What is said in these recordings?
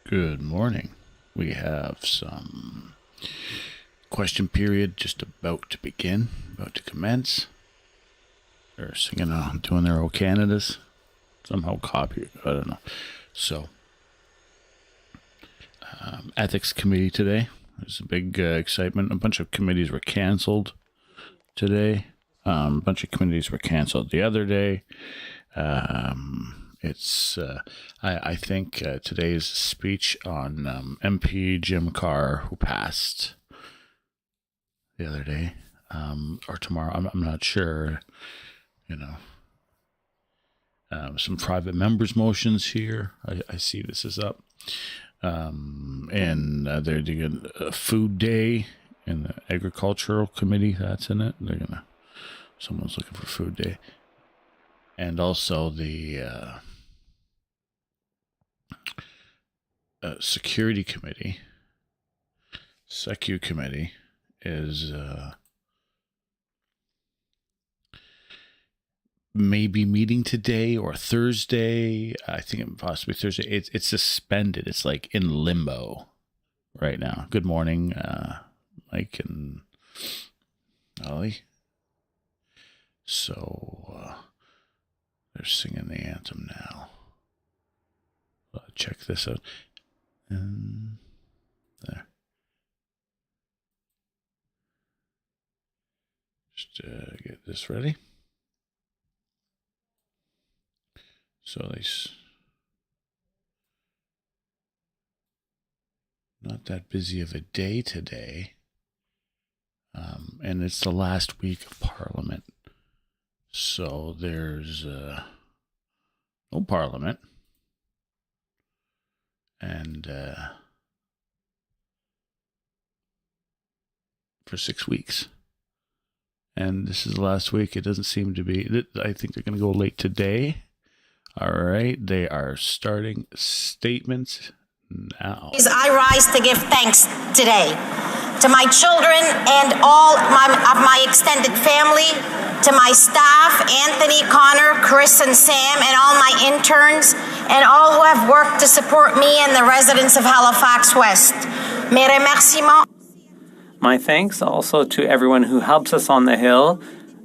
Good morning. We have some question period just about to begin, about to commence. They're singing, doing their old Canadas. Somehow copy, I don't know. So, ethics committee today. There's a big excitement. A bunch of committees were canceled today. A bunch of committees were canceled the other day. I think today's speech on MP Jim Carr, who passed the other day, or tomorrow, I'm not sure, some private members' motions here. I see this is up. And they're doing a food day in the agricultural committee. That's in it. Someone's looking for food day. And also the security committee, Secu committee, is maybe meeting today or Thursday. I think it possibly Thursday. It's suspended. It's like in limbo right now. Good morning, Mike and Ollie. So they're singing the anthem now. Check this out. And there. Just get this ready. So not that busy of a day today. And it's the last week of Parliament. So there's no Parliament. And for 6 weeks. And this is the last week. It doesn't seem to be. I think they're going to go late today. All right. They are starting statements now. I rise to give thanks today to my children and all of my extended family, to my staff, Anthony, Connor, Chris, and Sam, and all my interns, and all who have worked to support me and the residents of Halifax West. Mes remerciements. My thanks also to everyone who helps us on the Hill,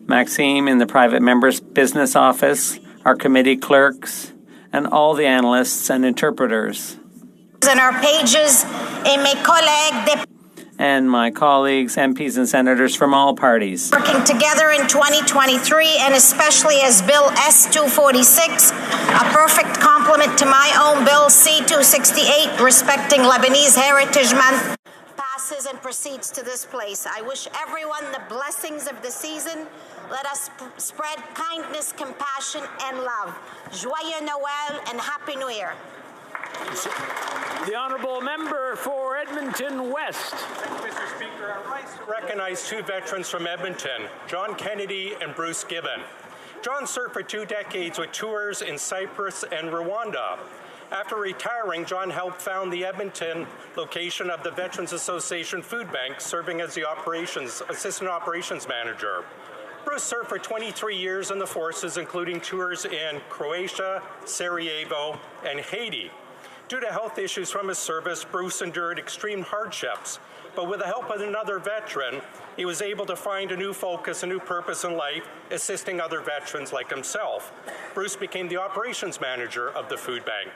Maxime in the private members' business office, our committee clerks, and all the analysts and interpreters. And our pages, et mes collègues and my colleagues, MPs and senators from all parties. Working together in 2023, and especially as Bill S-246, a perfect complement to my own Bill C-268, respecting Lebanese Heritage Month, passes and proceeds to this place. I wish everyone the blessings of the season. Let us spread kindness, compassion, and love. Joyeux Noël and Happy New Year. The Honourable Member for Edmonton West. Thank you, Mr. Speaker. I rise to recognize two veterans from Edmonton, John Kennedy and Bruce Gibbon. John served for 2 decades with tours in Cyprus and Rwanda. After retiring, John helped found the Edmonton location of the Veterans Association Food Bank, serving as the Assistant Operations Manager. Bruce served for 23 years in the forces, including tours in Croatia, Sarajevo, and Haiti. Due to health issues from his service, Bruce endured extreme hardships, but with the help of another veteran, he was able to find a new focus, a new purpose in life, assisting other veterans like himself. Bruce became the operations manager of the food bank.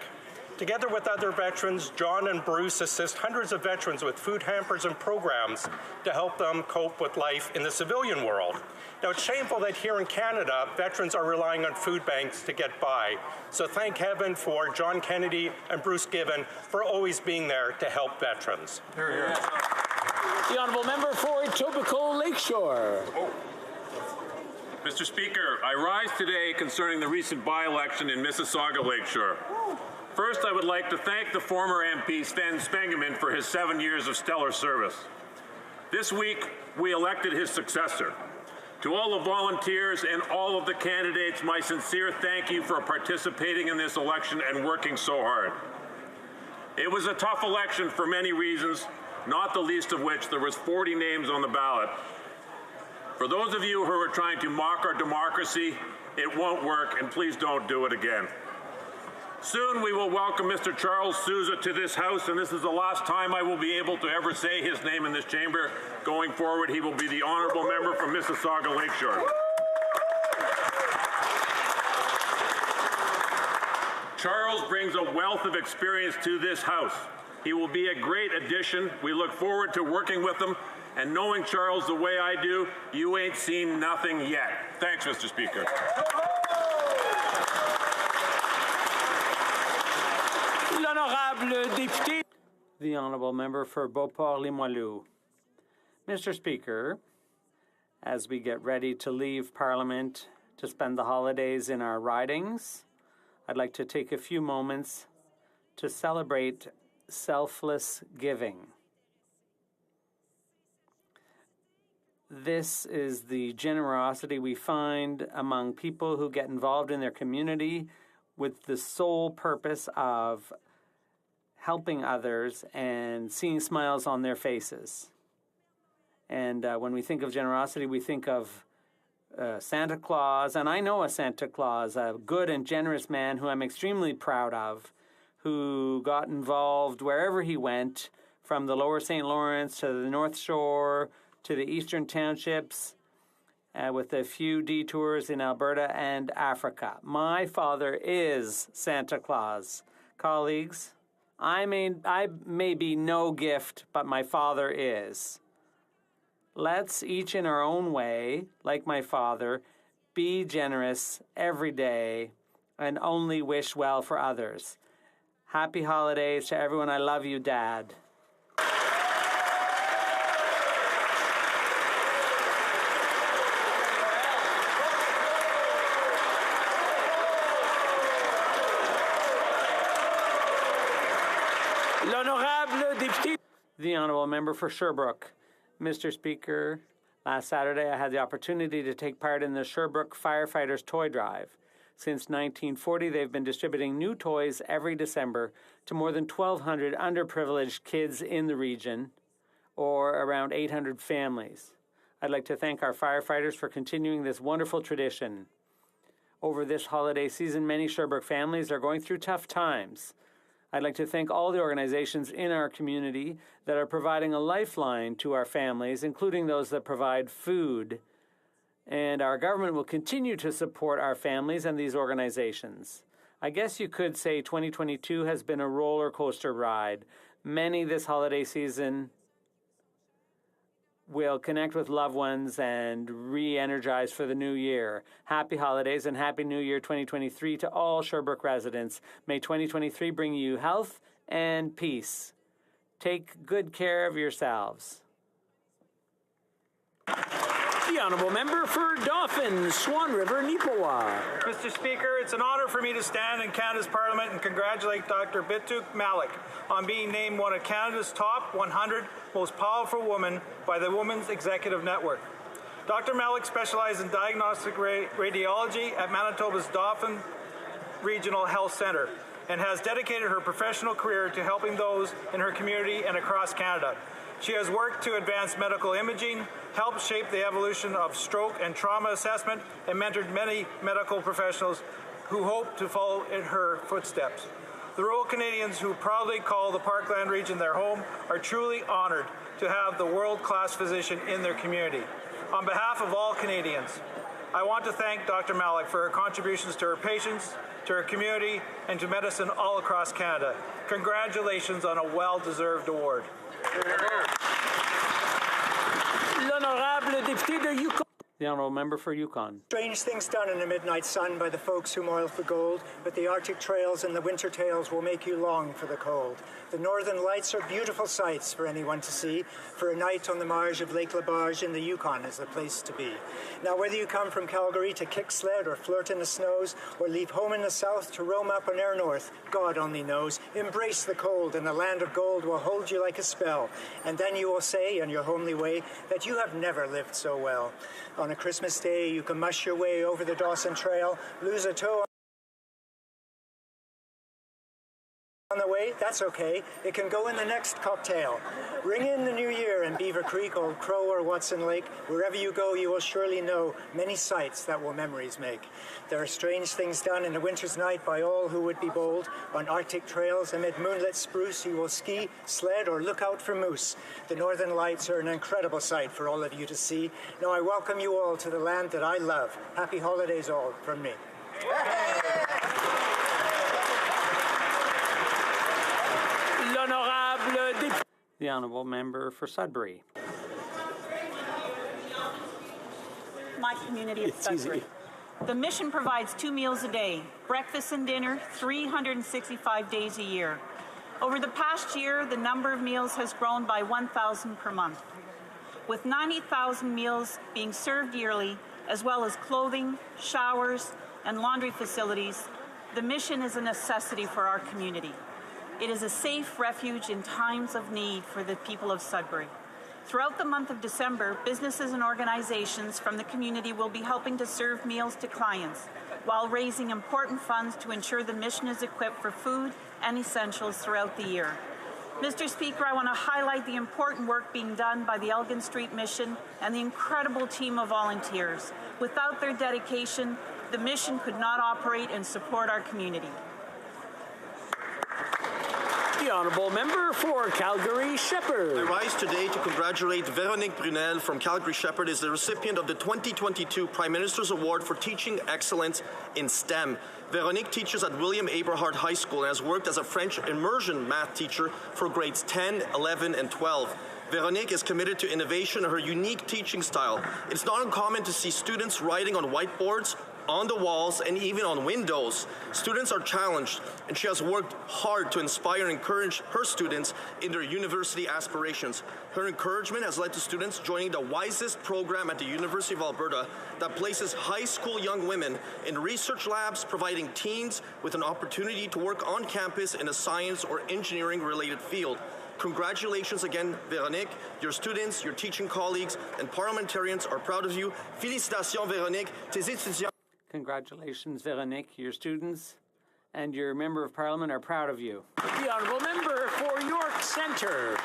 Together with other veterans, John and Bruce assist hundreds of veterans with food hampers and programs to help them cope with life in the civilian world. Now, it's shameful that here in Canada, veterans are relying on food banks to get by. So thank heaven for John Kennedy and Bruce Gibbon for always being there to help veterans. Hear, hear. The Honourable Member for Etobicoke Lakeshore. Mr. Speaker, I rise today concerning the recent by-election in Mississauga Lakeshore. First, I would like to thank the former MP Sven Spengeman for his 7 years of stellar service. This week, we elected his successor. To all the volunteers and all of the candidates, my sincere thank you for participating in this election and working so hard. It was a tough election for many reasons, not the least of which there was 40 names on the ballot. For those of you who are trying to mock our democracy, it won't work, and please don't do it again. Soon we will welcome Mr. Charles Sousa to this House, and this is the last time I will be able to ever say his name in this chamber. Going forward, he will be the honourable member from Mississauga Lakeshore. Charles brings a wealth of experience to this House. He will be a great addition. We look forward to working with him, and knowing Charles the way I do, you ain't seen nothing yet. Thanks, Mr. Speaker. The Honourable Member for Beauport-Limoilou. Mr. Speaker, as we get ready to leave Parliament to spend the holidays in our ridings, I'd like to take a few moments to celebrate selfless giving. This is the generosity we find among people who get involved in their community with the sole purpose of helping others and seeing smiles on their faces. And when we think of generosity, we think of Santa Claus, and I know a Santa Claus, a good and generous man who I'm extremely proud of, who got involved wherever he went, from the Lower St. Lawrence to the North Shore to the Eastern Townships, with a few detours in Alberta and Africa. My father is Santa Claus. Colleagues, I may be no gift, but my father is. Let's each in our own way, like my father, be generous every day and only wish well for others. Happy holidays to everyone. I love you, Dad. The Honourable Member for Sherbrooke. Mr. Speaker, last Saturday I had the opportunity to take part in the Sherbrooke Firefighters Toy Drive. Since 1940, they've been distributing new toys every December to more than 1,200 underprivileged kids in the region, or around 800 families. I'd like to thank our firefighters for continuing this wonderful tradition. Over this holiday season, many Sherbrooke families are going through tough times. I'd like to thank all the organizations in our community that are providing a lifeline to our families, including those that provide food. And our government will continue to support our families and these organizations. I guess you could say 2022 has been a roller coaster ride. Many this holiday season will connect with loved ones and re-energize for the new year. Happy holidays and Happy New Year 2023 to all Sherbrooke residents. May 2023 bring you health and peace. Take good care of yourselves. The Honourable Member for Dauphin, Swan River, Neepawa. Mr. Speaker, it's an honour for me to stand in Canada's Parliament and congratulate Dr. Bituk Malik on being named one of Canada's top 100 most powerful women by the Women's Executive Network. Dr. Malik specializes in diagnostic radiology at Manitoba's Dauphin Regional Health Centre and has dedicated her professional career to helping those in her community and across Canada. She has worked to advance medical imaging, helped shape the evolution of stroke and trauma assessment, and mentored many medical professionals who hope to follow in her footsteps. The rural Canadians who proudly call the Parkland region their home are truly honoured to have the world-class physician in their community. On behalf of all Canadians, I want to thank Dr. Malik for her contributions to her patients, to her community, and to medicine all across Canada. Congratulations on a well-deserved award. L'honorable député de Yukon. The Honourable Member for Yukon. Strange things done in the midnight sun by the folks who moil for gold, but the Arctic trails and the winter tales will make you long for the cold. The northern lights are beautiful sights for anyone to see. For a night on the marge of Lake Labarge in the Yukon is the place to be. Now, whether you come from Calgary to kick sled or flirt in the snows, or leave home in the south to roam up on air north, God only knows. Embrace the cold, and the land of gold will hold you like a spell. And then you will say, in your homely way, that you have never lived so well. On a Christmas day, you can mush your way over the Dawson Trail, lose a toe on the way, that's okay. It can go in the next cocktail. Ring in the new year in Beaver Creek, Old Crow, or Watson Lake. Wherever you go, you will surely know many sights that will memories make. There are strange things done in a winter's night by all who would be bold. On Arctic trails amid moonlit spruce, you will ski, sled, or look out for moose. The northern lights are an incredible sight for all of you to see. Now I welcome you all to the land that I love. Happy holidays all from me. The Honourable Member for Sudbury. My community of Sudbury. The mission provides 2 meals a day, breakfast and dinner, 365 days a year. Over the past year, the number of meals has grown by 1,000 per month. With 90,000 meals being served yearly, as well as clothing, showers, and laundry facilities, the mission is a necessity for our community. It is a safe refuge in times of need for the people of Sudbury. Throughout the month of December, businesses and organizations from the community will be helping to serve meals to clients while raising important funds to ensure the mission is equipped for food and essentials throughout the year. Mr. Speaker, I want to highlight the important work being done by the Elgin Street Mission and the incredible team of volunteers. Without their dedication, the mission could not operate and support our community. The Honourable Member for Calgary Shepherd. I rise today to congratulate Véronique Brunel from Calgary Shepherd as the recipient of the 2022 Prime Minister's Award for Teaching Excellence in STEM. Véronique teaches at William Aberhart High School and has worked as a French immersion math teacher for grades 10, 11, and 12. Véronique is committed to innovation and her unique teaching style. It's not uncommon to see students writing on whiteboards, on the walls, and even on windows. Students are challenged, and she has worked hard to inspire and encourage her students in their university aspirations. Her encouragement has led to students joining the Wisest program at the University of Alberta that places high school young women in research labs, providing teens with an opportunity to work on campus in a science or engineering-related field. Congratulations again, Véronique. Your students, your teaching colleagues, and parliamentarians are proud of you. Félicitations, Véronique. Tes étudiants. Congratulations, Véronique. Your students and your Member of Parliament are proud of you. The Honourable Member for York Centre.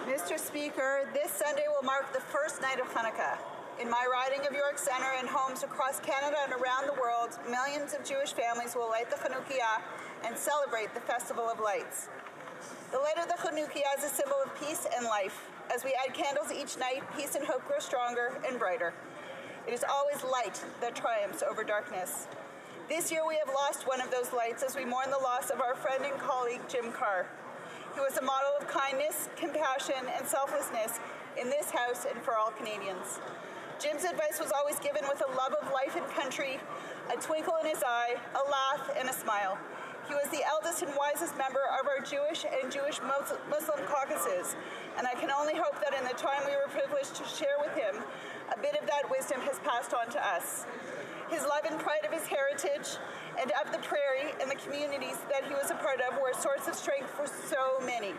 Mr. Speaker, this Sunday will mark the first night of Hanukkah. In my riding of York Centre and homes across Canada and around the world, millions of Jewish families will light the Chanukiah and celebrate the Festival of Lights. The light of the Chanukiah is a symbol of peace and life. As we add candles each night, peace and hope grow stronger and brighter. It is always light that triumphs over darkness. This year we have lost one of those lights as we mourn the loss of our friend and colleague, Jim Carr. He was a model of kindness, compassion, and selflessness in this House and for all Canadians. Jim's advice was always given with a love of life and country, a twinkle in his eye, a laugh, and a smile. He was the eldest and wisest member of our Jewish and Jewish Muslim caucuses, and I can only hope that in the time we were privileged to share with him, a bit of that wisdom has passed on to us. His love and pride of his heritage and of the prairie and the communities that he was a part of were a source of strength for so many.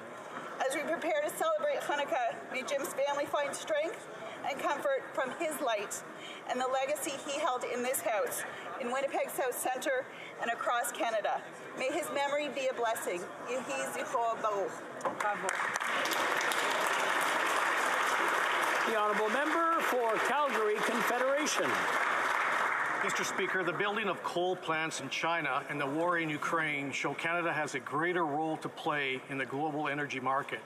As we prepare to celebrate Hanukkah, may Jim's family find strength and comfort from his light and the legacy he held in this House, in Winnipeg South Centre, and across Canada. May his memory be a blessing. Yehi zichro baruch. The Honourable Member for Calgary Confederation. Mr. Speaker, the building of coal plants in China and the war in Ukraine show Canada has a greater role to play in the global energy market.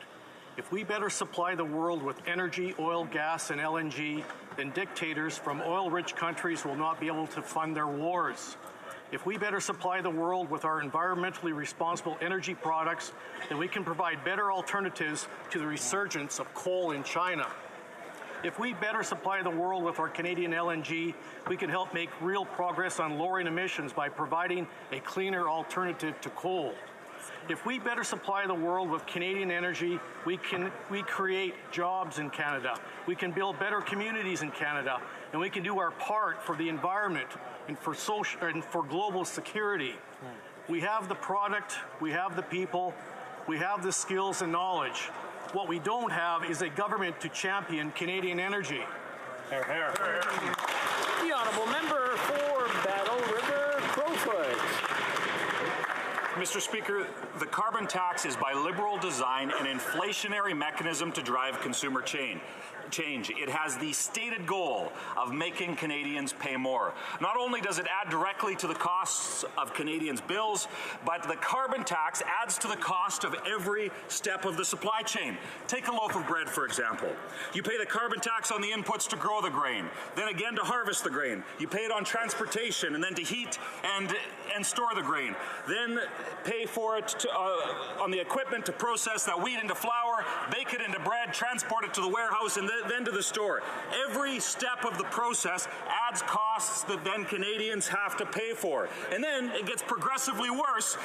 If we better supply the world with energy, oil, gas, and LNG, then dictators from oil-rich countries will not be able to fund their wars. If we better supply the world with our environmentally responsible energy products, then we can provide better alternatives to the resurgence of coal in China. If we better supply the world with our Canadian LNG, we can help make real progress on lowering emissions by providing a cleaner alternative to coal. If we better supply the world with Canadian energy, we create jobs in Canada. We can build better communities in Canada, and we can do our part for the environment and for social and for global security. We have the product, we have the people, we have the skills and knowledge. What we don't have is a government to champion Canadian energy. Hear, hear. The Honourable Member for Battle River Crowfoot. Mr. Speaker, the carbon tax is by liberal design an inflationary mechanism to drive consumer change. It has the stated goal of making Canadians pay more. Not only does it add directly to the costs of Canadians' bills, but the carbon tax adds to the cost of every step of the supply chain. Take a loaf of bread, for example. You pay the carbon tax on the inputs to grow the grain, then again to harvest the grain. You pay it on transportation and then to heat and store the grain. Then pay for it on the equipment to process that wheat into flour, bake it into bread, transport it to the warehouse, and then to the store. Every step of the process adds costs that then Canadians have to pay for. And then it gets progressively worse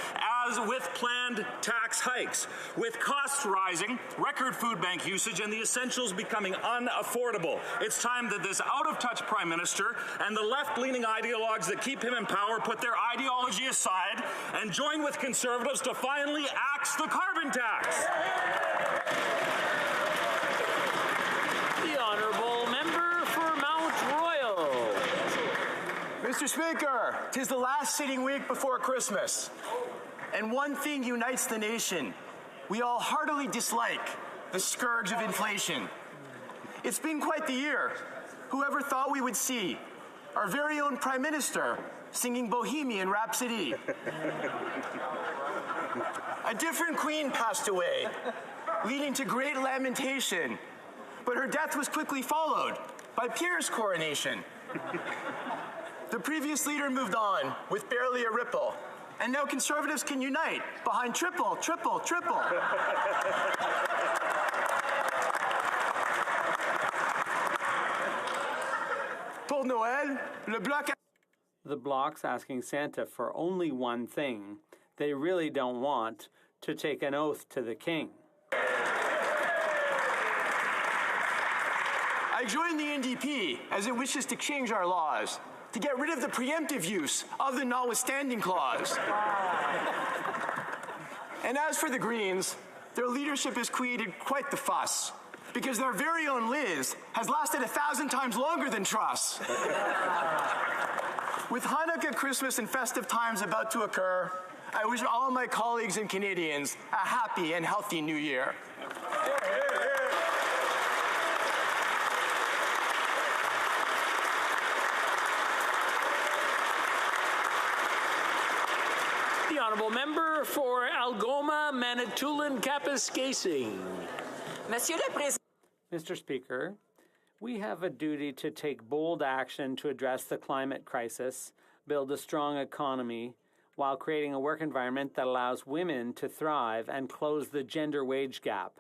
as with planned tax hikes. With costs rising, record food bank usage, and the essentials becoming unaffordable. It's time that this out-of-touch Prime Minister and the left-leaning ideologues that keep him in power put their ideology aside and join with Conservatives to finally axe the carbon tax. The Honourable Member for Mount Royal. Mr. Speaker, 'tis the last sitting week before Christmas, and one thing unites the nation. We all heartily dislike the scourge of inflation. It's been quite the year. Whoever thought we would see our very own Prime Minister singing Bohemian Rhapsody? A different queen passed away, leading to great lamentation, but her death was quickly followed by Pierre's coronation. The previous leader moved on with barely a ripple, and now Conservatives can unite behind triple, triple, triple. Pour Noël, le Bloc... The Bloc's asking Santa for only one thing. They really don't want to take an oath to the king. I joined the NDP as it wishes to change our laws, to get rid of the preemptive use of the notwithstanding clause. And as for the Greens, their leadership has created quite the fuss, because their very own Liz has lasted 1,000 times longer than Truss. With Hanukkah, Christmas, and festive times about to occur, I wish all my colleagues and Canadians a happy and healthy new year. The Honourable Member for Algoma, Manitoulin, Kapuskasing. Mr. Speaker, we have a duty to take bold action to address the climate crisis, build a strong economy, while creating a work environment that allows women to thrive and close the gender wage gap.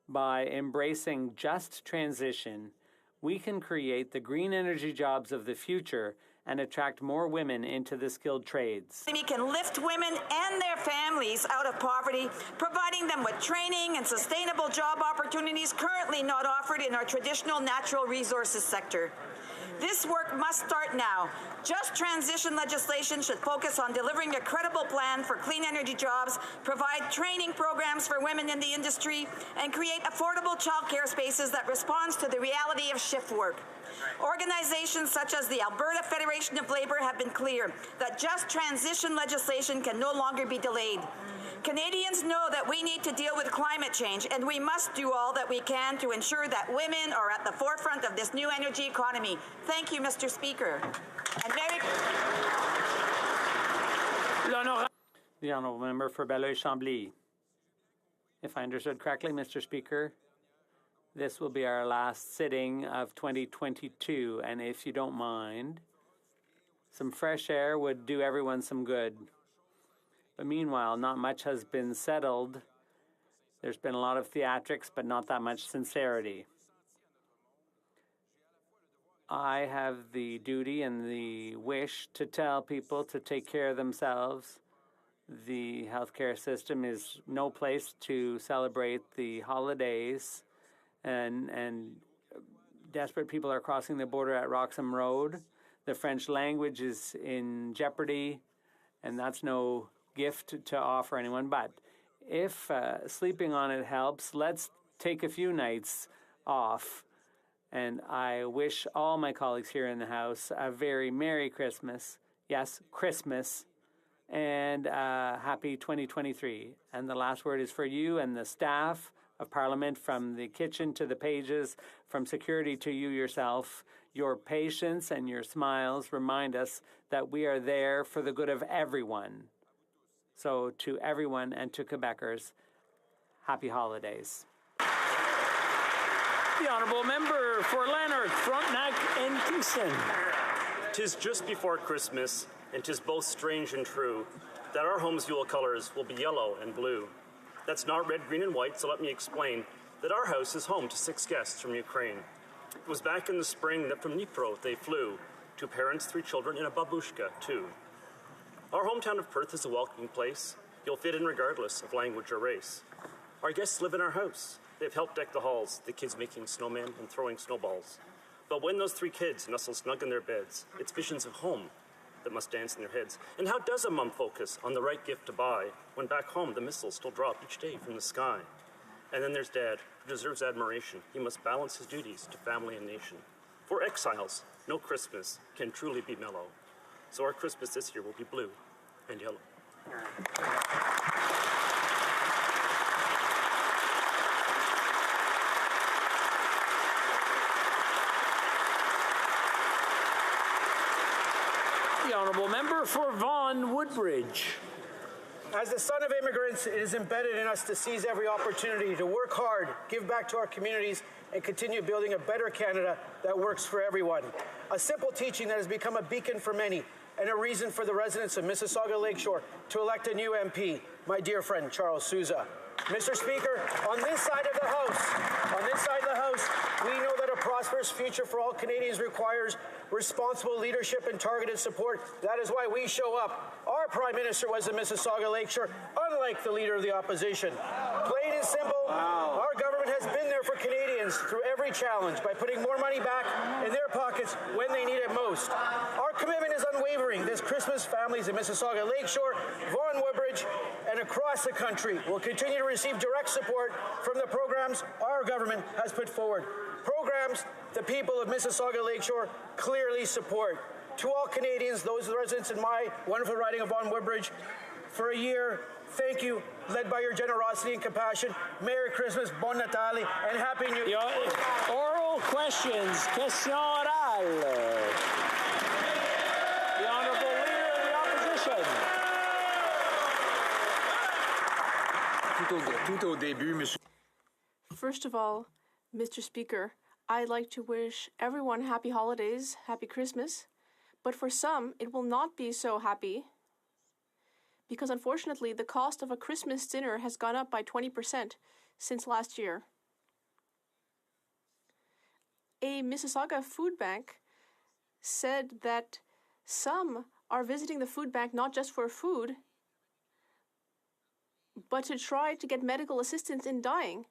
By embracing just transition, we can create the green energy jobs of the future and attract more women into the skilled trades. We can lift women and their families out of poverty, providing them with training and sustainable job opportunities currently not offered in our traditional natural resources sector. This work must start now. Just transition legislation should focus on delivering a credible plan for clean energy jobs, provide training programs for women in the industry, and create affordable childcare spaces that responds to the reality of shift work. Organizations such as the Alberta Federation of Labour have been clear that just transition legislation can no longer be delayed. Canadians know that we need to deal with climate change, and we must do all that we can to ensure that women are at the forefront of this new energy economy. Thank you, Mr. Speaker. And The Honourable Member for Belleuil-Chambly. If I understood correctly, Mr. Speaker, this will be our last sitting of 2022, and if you don't mind, some fresh air would do everyone some good. But meanwhile, not much has been settled. There's been a lot of theatrics, but not that much sincerity. I have the duty and the wish to tell people to take care of themselves. The healthcare system is no place to celebrate the holidays, and desperate people are crossing the border at Roxham Road. The French language is in jeopardy, and that's no gift to offer anyone. But if sleeping on it helps, let's take a few nights off. And I wish all my colleagues here in the House a very Merry Christmas. Yes, Christmas. and happy 2023. And the last word is for you and the staff of Parliament, from the kitchen to the pages, from security to you yourself. Your patience and your smiles remind us that we are there for the good of everyone. So to everyone and to Quebecers, happy holidays. The Honourable Member for Lanark, Frontenac and Kingston. 'Tis just before Christmas, and 'tis both strange and true, that our home's Yule colours will be yellow and blue. That's not red, green, and white, so let me explain that our house is home to 6 guests from Ukraine. It was back in the spring that from Dnipro they flew, 2 parents, 3 children, and a babushka, too. Our hometown of Perth is a welcoming place. You'll fit in regardless of language or race. Our guests live in our house. They've helped deck the halls, the kids making snowmen and throwing snowballs. But when those 3 kids nestle snug in their beds, it's visions of home that must dance in their heads. And how does a mum focus on the right gift to buy when back home the missiles still drop each day from the sky? And then there's Dad, who deserves admiration. He must balance his duties to family and nation. For exiles, no Christmas can truly be mellow. So our Christmas this year will be blue and yellow. The Honourable Member for Vaughan Woodbridge. As the son of immigrants, it is embedded in us to seize every opportunity to work hard, give back to our communities, and continue building a better Canada that works for everyone. A simple teaching that has become a beacon for many and a reason for the residents of Mississauga Lakeshore to elect a new MP, my dear friend Charles Sousa. Mr. Speaker, on this side of the House, we know that a prosperous future for all Canadians requires responsible leadership and targeted support. That is why we show up. Our Prime Minister was in Mississauga Lakeshore, unlike the Leader of the Opposition. Plain and simple, our government has been there for Canadians through every challenge by putting more money back in their pockets when they need it most. Our commitment is unwavering. This Christmas, families in Mississauga Lakeshore, Vaughan Woodbridge, and across the country will continue to receive direct support from the programs our government has put forward. Programs the people of Mississauga Lakeshore clearly support. To all Canadians, those residents in my wonderful riding of Vaughan Woodbridge, for a year, thank you, led by your generosity and compassion. Merry Christmas, Bon Natale, and Happy New Year. Oral questions. Question orale. The Honourable Leader of the Opposition. First of all, Mr. Speaker, I'd like to wish everyone happy holidays, happy Christmas. But for some, it will not be so happy, because unfortunately, the cost of a Christmas dinner has gone up by 20% since last year. A Mississauga food bank said that some are visiting the food bank not just for food, but to try to get medical assistance in dying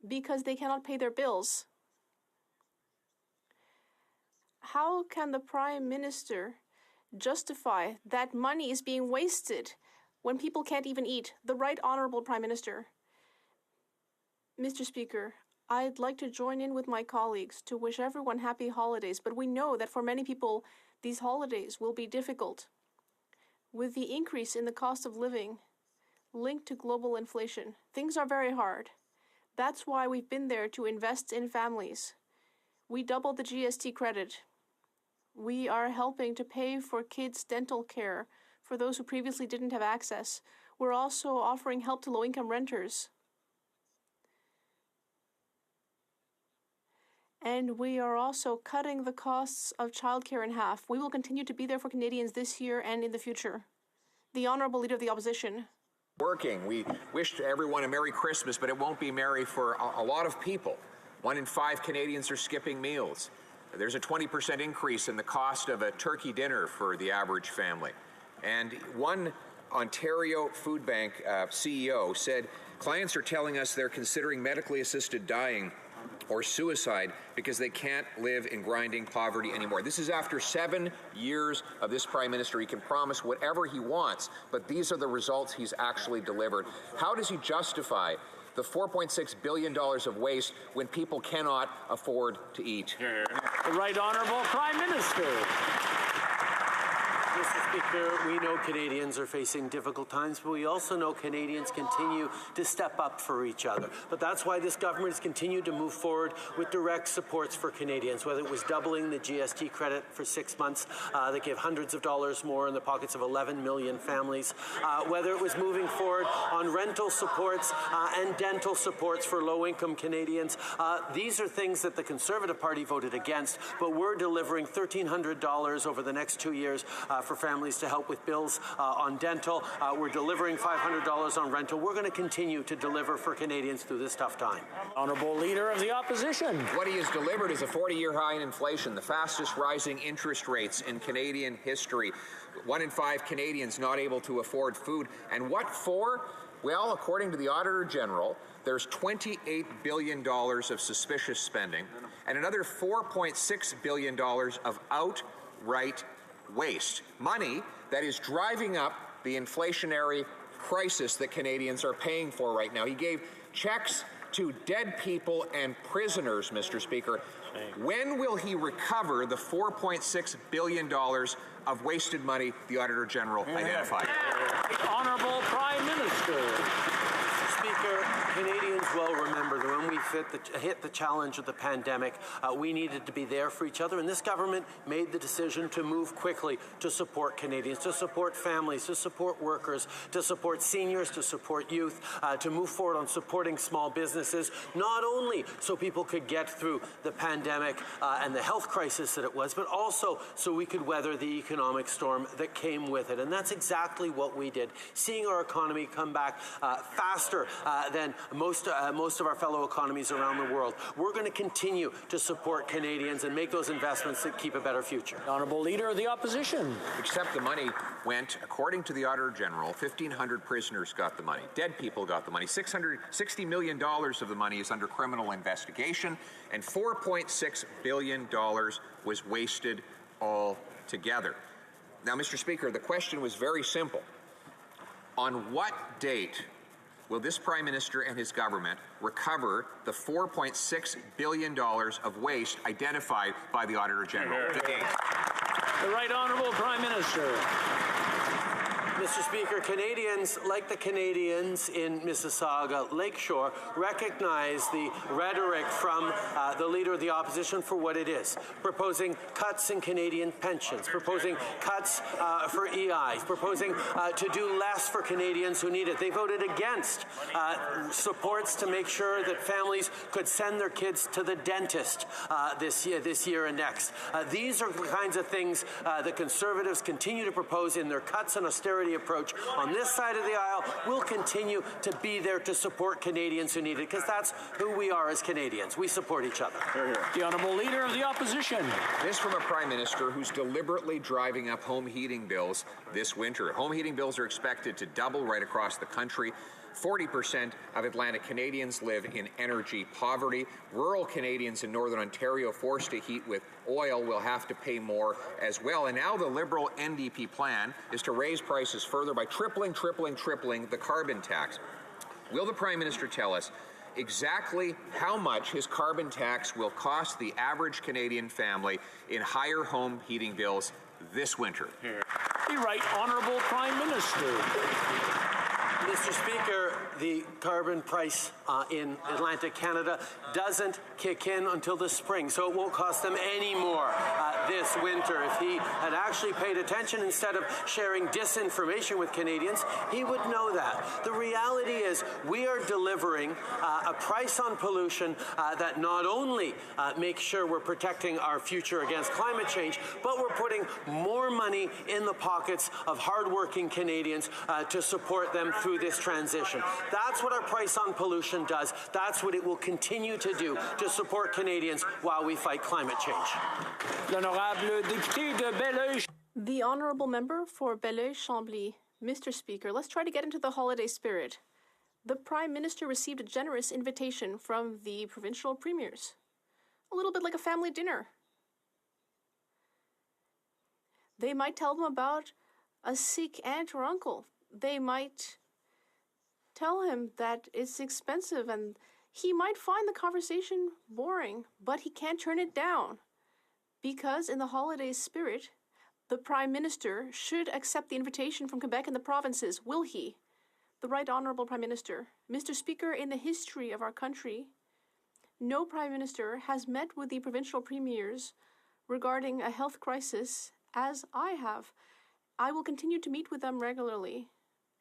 because they cannot pay their bills. How can the Prime Minister justify that money is being wasted when people can't even eat? The Right Honourable Prime Minister. Mr. Speaker, I'd like to join in with my colleagues to wish everyone happy holidays, but we know that for many people, these holidays will be difficult. With the increase in the cost of living linked to global inflation, things are very hard. That's why we've been there to invest in families. We doubled the GST credit. We are helping to pay for kids' dental care for those who previously didn't have access. We're also offering help to low-income renters. And we are also cutting the costs of childcare in half. We will continue to be there for Canadians this year and in the future. The Honourable Leader of the Opposition. Working. We wish everyone a Merry Christmas, but it won't be merry for a lot of people. 1 in 5 Canadians are skipping meals. There's a 20% increase in the cost of a turkey dinner for the average family. And one Ontario Food Bank CEO said, clients are telling us they're considering medically assisted dying or suicide because they can't live in grinding poverty anymore. This is after 7 years of this Prime Minister. He can promise whatever he wants, but these are the results he's actually delivered. How does he justify the $4.6 billion of waste when people cannot afford to eat? The Right Honourable Prime Minister. The Mr. Speaker, we know Canadians are facing difficult times, but we also know Canadians continue to step up for each other. But that's why this government has continued to move forward with direct supports for Canadians, whether it was doubling the GST credit for 6 months that gave hundreds of dollars more in the pockets of 11 million families, whether it was moving forward on rental supports and dental supports for low-income Canadians. These are things that the Conservative Party voted against, but we're delivering $1,300 over the next 2 years for families to help with bills on dental. We're delivering $500 on rental. We're going to continue to deliver for Canadians through this tough time. Honourable Leader of the Opposition. What he has delivered is a 40-year high in inflation, the fastest rising interest rates in Canadian history. 1 in 5 Canadians not able to afford food. And what for? Well, according to the Auditor General, there's $28 billion of suspicious spending and another $4.6 billion of outright waste. Money that is driving up the inflationary crisis that Canadians are paying for right now. He gave checks to dead people and prisoners, Mr. Speaker. When will he recover the $4.6 billion of wasted money the Auditor General identified? Honourable Prime Minister. Speaker, Canadians will remember that when we hit the challenge of the pandemic, we needed to be there for each other, and this government made the decision to move quickly to support Canadians, to support families, to support workers, to support seniors, to support youth, to move forward on supporting small businesses, not only so people could get through the pandemic and the health crisis that it was, but also so we could weather the economic storm that came with it. And that's exactly what we did, seeing our economy come back faster than most of our fellow economies around the world. We're going to continue to support Canadians and make those investments that keep a better future. Honourable Leader of the Opposition. Except the money went, according to the Auditor General, 1,500 prisoners got the money. Dead people got the money. $660 million of the money is under criminal investigation, and $4.6 billion was wasted altogether. Now, Mr. Speaker, the question was very simple. On what date will this Prime Minister and his government recover the $4.6 billion of waste identified by the Auditor General? The date. The Right Honourable Prime Minister. Mr. Speaker, Canadians, like the Canadians in Mississauga Lakeshore, recognize the rhetoric from the Leader of the Opposition for what it is, proposing cuts in Canadian pensions, proposing cuts for EIs, proposing to do less for Canadians who need it. They voted against supports to make sure that families could send their kids to the dentist this year and next. These are the kinds of things that Conservatives continue to propose in their cuts and austerity approach. On this side of the aisle, we'll continue to be there to support Canadians who need it, because that's who we are as Canadians. We support each other. The Honourable Leader of the Opposition. This from a Prime Minister who's deliberately driving up home heating bills this winter. Home heating bills are expected to double right across the country. 40% of Atlantic Canadians live in energy poverty. Rural Canadians in Northern Ontario forced to heat with oil will have to pay more as well. And now the Liberal NDP plan is to raise prices further by tripling the carbon tax. Will the Prime Minister tell us exactly how much his carbon tax will cost the average Canadian family in higher home heating bills this winter? The Right Honourable Prime Minister. Mr. Speaker, the carbon price in Atlantic Canada doesn't kick in until the spring, so it won't cost them any more this winter. If he had actually paid attention instead of sharing disinformation with Canadians, he would know that. The reality is we are delivering a price on pollution that not only makes sure we're protecting our future against climate change, but we're putting more money in the pockets of hardworking Canadians to support them through this transition. That's what our price on pollution does. That's what it will continue to do to support Canadians while we fight climate change. The Honourable Member for Belleuil-Chambly. Mr. Speaker, let's try to get into the holiday spirit. The Prime Minister received a generous invitation from the provincial premiers. A little bit like a family dinner. They might tell them about a sick aunt or uncle. They might tell him that it's expensive, and he might find the conversation boring, but he can't turn it down. Because in the holiday spirit, The Prime Minister should accept the invitation from Quebec and the provinces. Will he? The Right Honourable Prime Minister. Mr. Speaker, in the history of our country, no Prime Minister has met with the provincial premiers regarding a health crisis as I have. I will continue to meet with them regularly,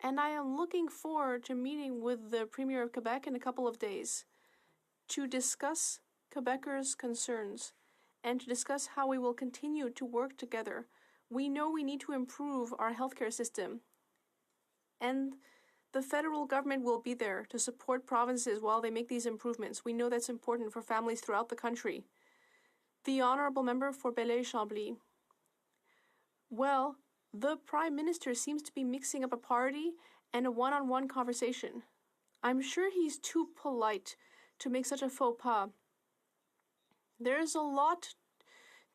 and I am looking forward to meeting with the Premier of Quebec in a couple of days to discuss Quebecers' concerns and to discuss how we will continue to work together. We know we need to improve our healthcare system, and the federal government will be there to support provinces while they make these improvements. We know that's important for families throughout the country. The Honourable Member for Belleuil-Chambly. Well, the Prime Minister seems to be mixing up a party and a one-on-one conversation. I'm sure he's too polite to make such a faux pas. There's a lot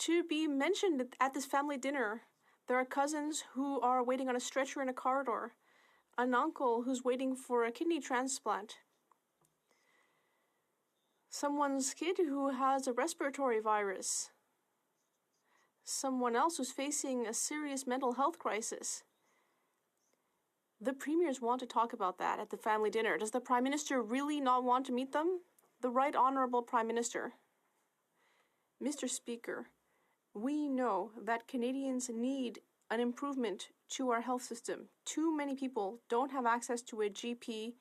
to be mentioned at this family dinner. There are cousins who are waiting on a stretcher in a corridor, an uncle who's waiting for a kidney transplant, someone's kid who has a respiratory virus, someone else who's facing a serious mental health crisis. The premiers want to talk about that at the family dinner. Does the Prime Minister really not want to meet them? The Right Honourable Prime Minister. Mr. Speaker, we know that Canadians need an improvement to our health system. Too many people don't have access to a GP.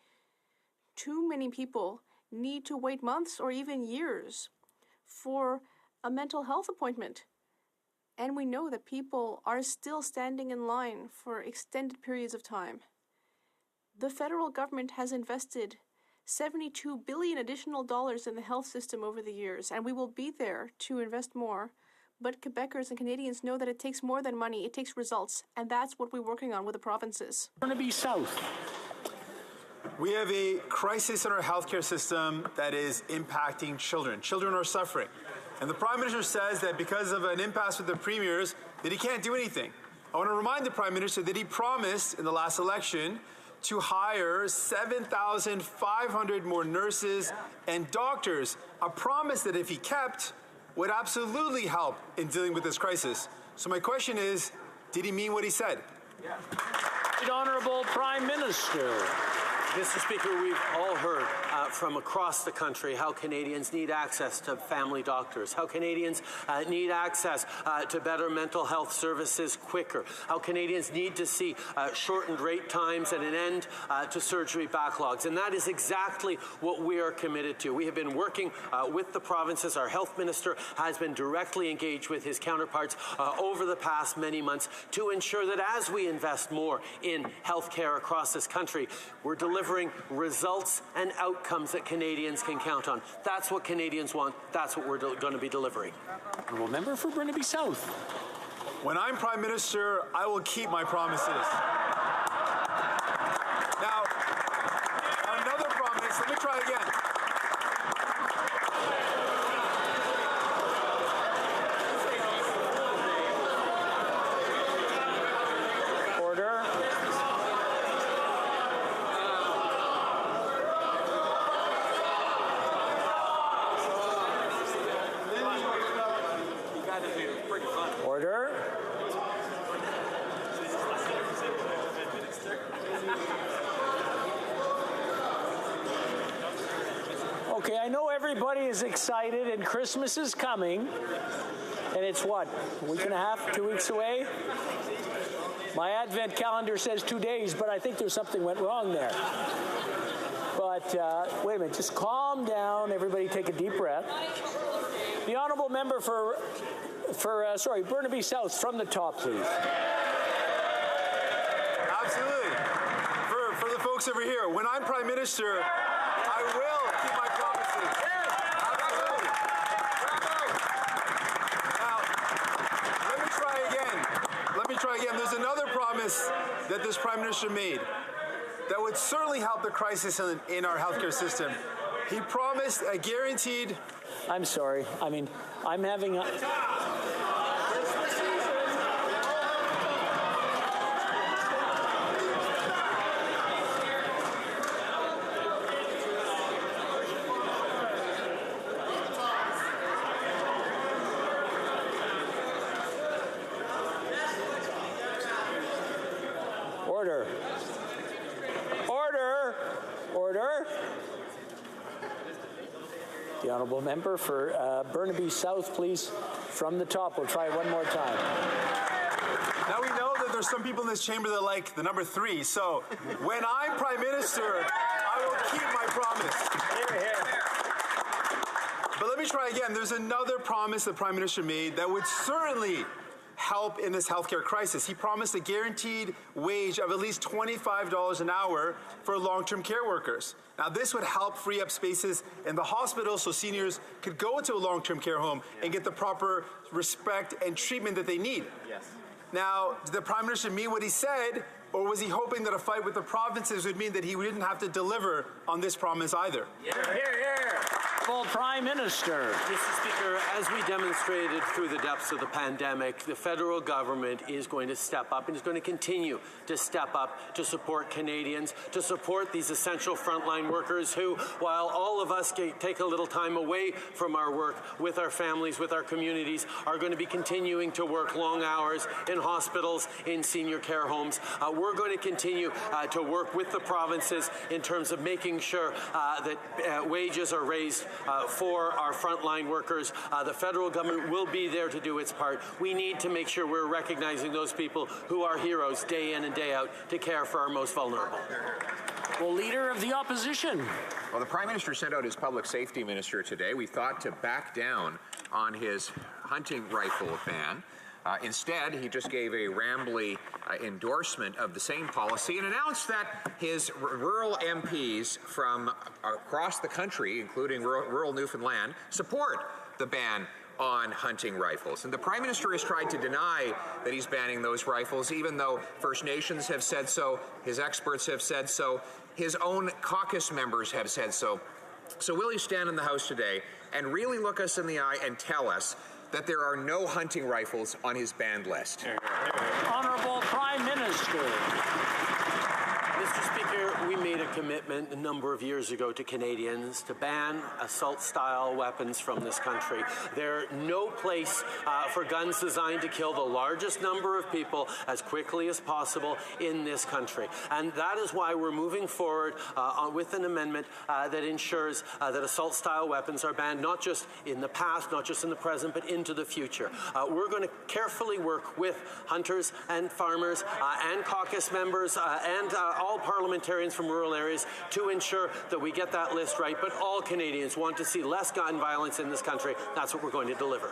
Too many people need to wait months or even years for a mental health appointment. And we know that people are still standing in line for extended periods of time. The federal government has invested $72 billion additional dollars in the health system over the years, and we will be there to invest more. But Quebecers and Canadians know that it takes more than money, it takes results, and that's what we're working on with the provinces. Burnaby South. We have a crisis in our healthcare system that is impacting children. Children are suffering. And the Prime Minister says that because of an impasse with the premiers, that he can't do anything. I want to remind the Prime Minister that he promised in the last election to hire 7,500 more nurses and doctors, a promise that if he kept, would absolutely help in dealing with this crisis. So my question is, did he mean what he said? The Honourable Prime Minister. Mr. Speaker, we've all heard from across the country how Canadians need access to family doctors, how Canadians need access to better mental health services quicker, how Canadians need to see shortened wait times and an end to surgery backlogs. And that is exactly what we are committed to. We have been working with the provinces. Our health minister has been directly engaged with his counterparts over the past many months to ensure that as we invest more in healthcare across this country, we're delivering results and outcomes that Canadians can count on. That's what Canadians want. That's what we're going to be delivering. Honourable Member for Burnaby South. When I'm Prime Minister, I will keep my promises. Now, another promise, let me try again. Order. Okay, I know everybody is excited and Christmas is coming. And it's what, a week and a half, 2 weeks away? My Advent calendar says 2 days, but I think there's something went wrong there. But wait a minute, just calm down. Everybody take a deep breath. The Honourable Member for Burnaby South, from the top, please. Absolutely. For the folks over here, when I'm Prime Minister, I will keep my promises. Absolutely. Now, let me try again. There's another promise that this Prime Minister made that would certainly help the crisis in our healthcare system. He promised a guaranteed... I'm sorry. I mean, I'm having a... Order. Order. Order. The honourable member for Burnaby South, please, from the top. We'll try it one more time. Now we know that there's some people in this chamber that like the number 3. So when I'm Prime Minister, I will keep my promise. Here, here. But let me try again. There's another promise the Prime Minister made that would certainly help in this healthcare crisis. He promised a guaranteed wage of at least $25 an hour for long-term care workers. Now, this would help free up spaces in the hospital so seniors could go into a long-term care home and get the proper respect and treatment that they need. Yes. Now, did the Prime Minister mean what he said, or was he hoping that a fight with the provinces would mean that he didn't have to deliver on this promise either? Here, here. Full Prime Minister. Mr. Speaker, as we demonstrated through the depths of the pandemic, the federal government is going to step up and is going to continue to step up to support Canadians, to support these essential frontline workers who, while all of us take a little time away from our work with our families, with our communities, are going to be continuing to work long hours in hospitals, in senior care homes. We're going to continue to work with the provinces in terms of making sure that wages are raised for our frontline workers. The federal government will be there to do its part. We need to make sure we're recognizing those people who are heroes day in and day out to care for our most vulnerable. Well, Leader of the Opposition. Well, the Prime Minister sent out his Public Safety Minister today. We thought to back down on his hunting rifle ban. Instead, he just gave a rambly endorsement of the same policy and announced that his rural MPs from across the country, including rural Newfoundland, support the ban on hunting rifles. And the Prime Minister has tried to deny that he's banning those rifles, even though First Nations have said so, his experts have said so, his own caucus members have said so. So will he stand in the House today and really look us in the eye and tell us that there are no hunting rifles on his banned list? Honourable Prime Minister. Mr. Speaker, we made a commitment a number of years ago to Canadians to ban assault-style weapons from this country. There's no place for guns designed to kill the largest number of people as quickly as possible in this country. And that is why we're moving forward with an amendment that ensures that assault-style weapons are banned not just in the past, not just in the present, but into the future. We're going to carefully work with hunters and farmers and caucus members and all parliamentarians from rural areas to ensure that we get that list right. But all Canadians want to see less gun violence in this country. That's what we're going to deliver.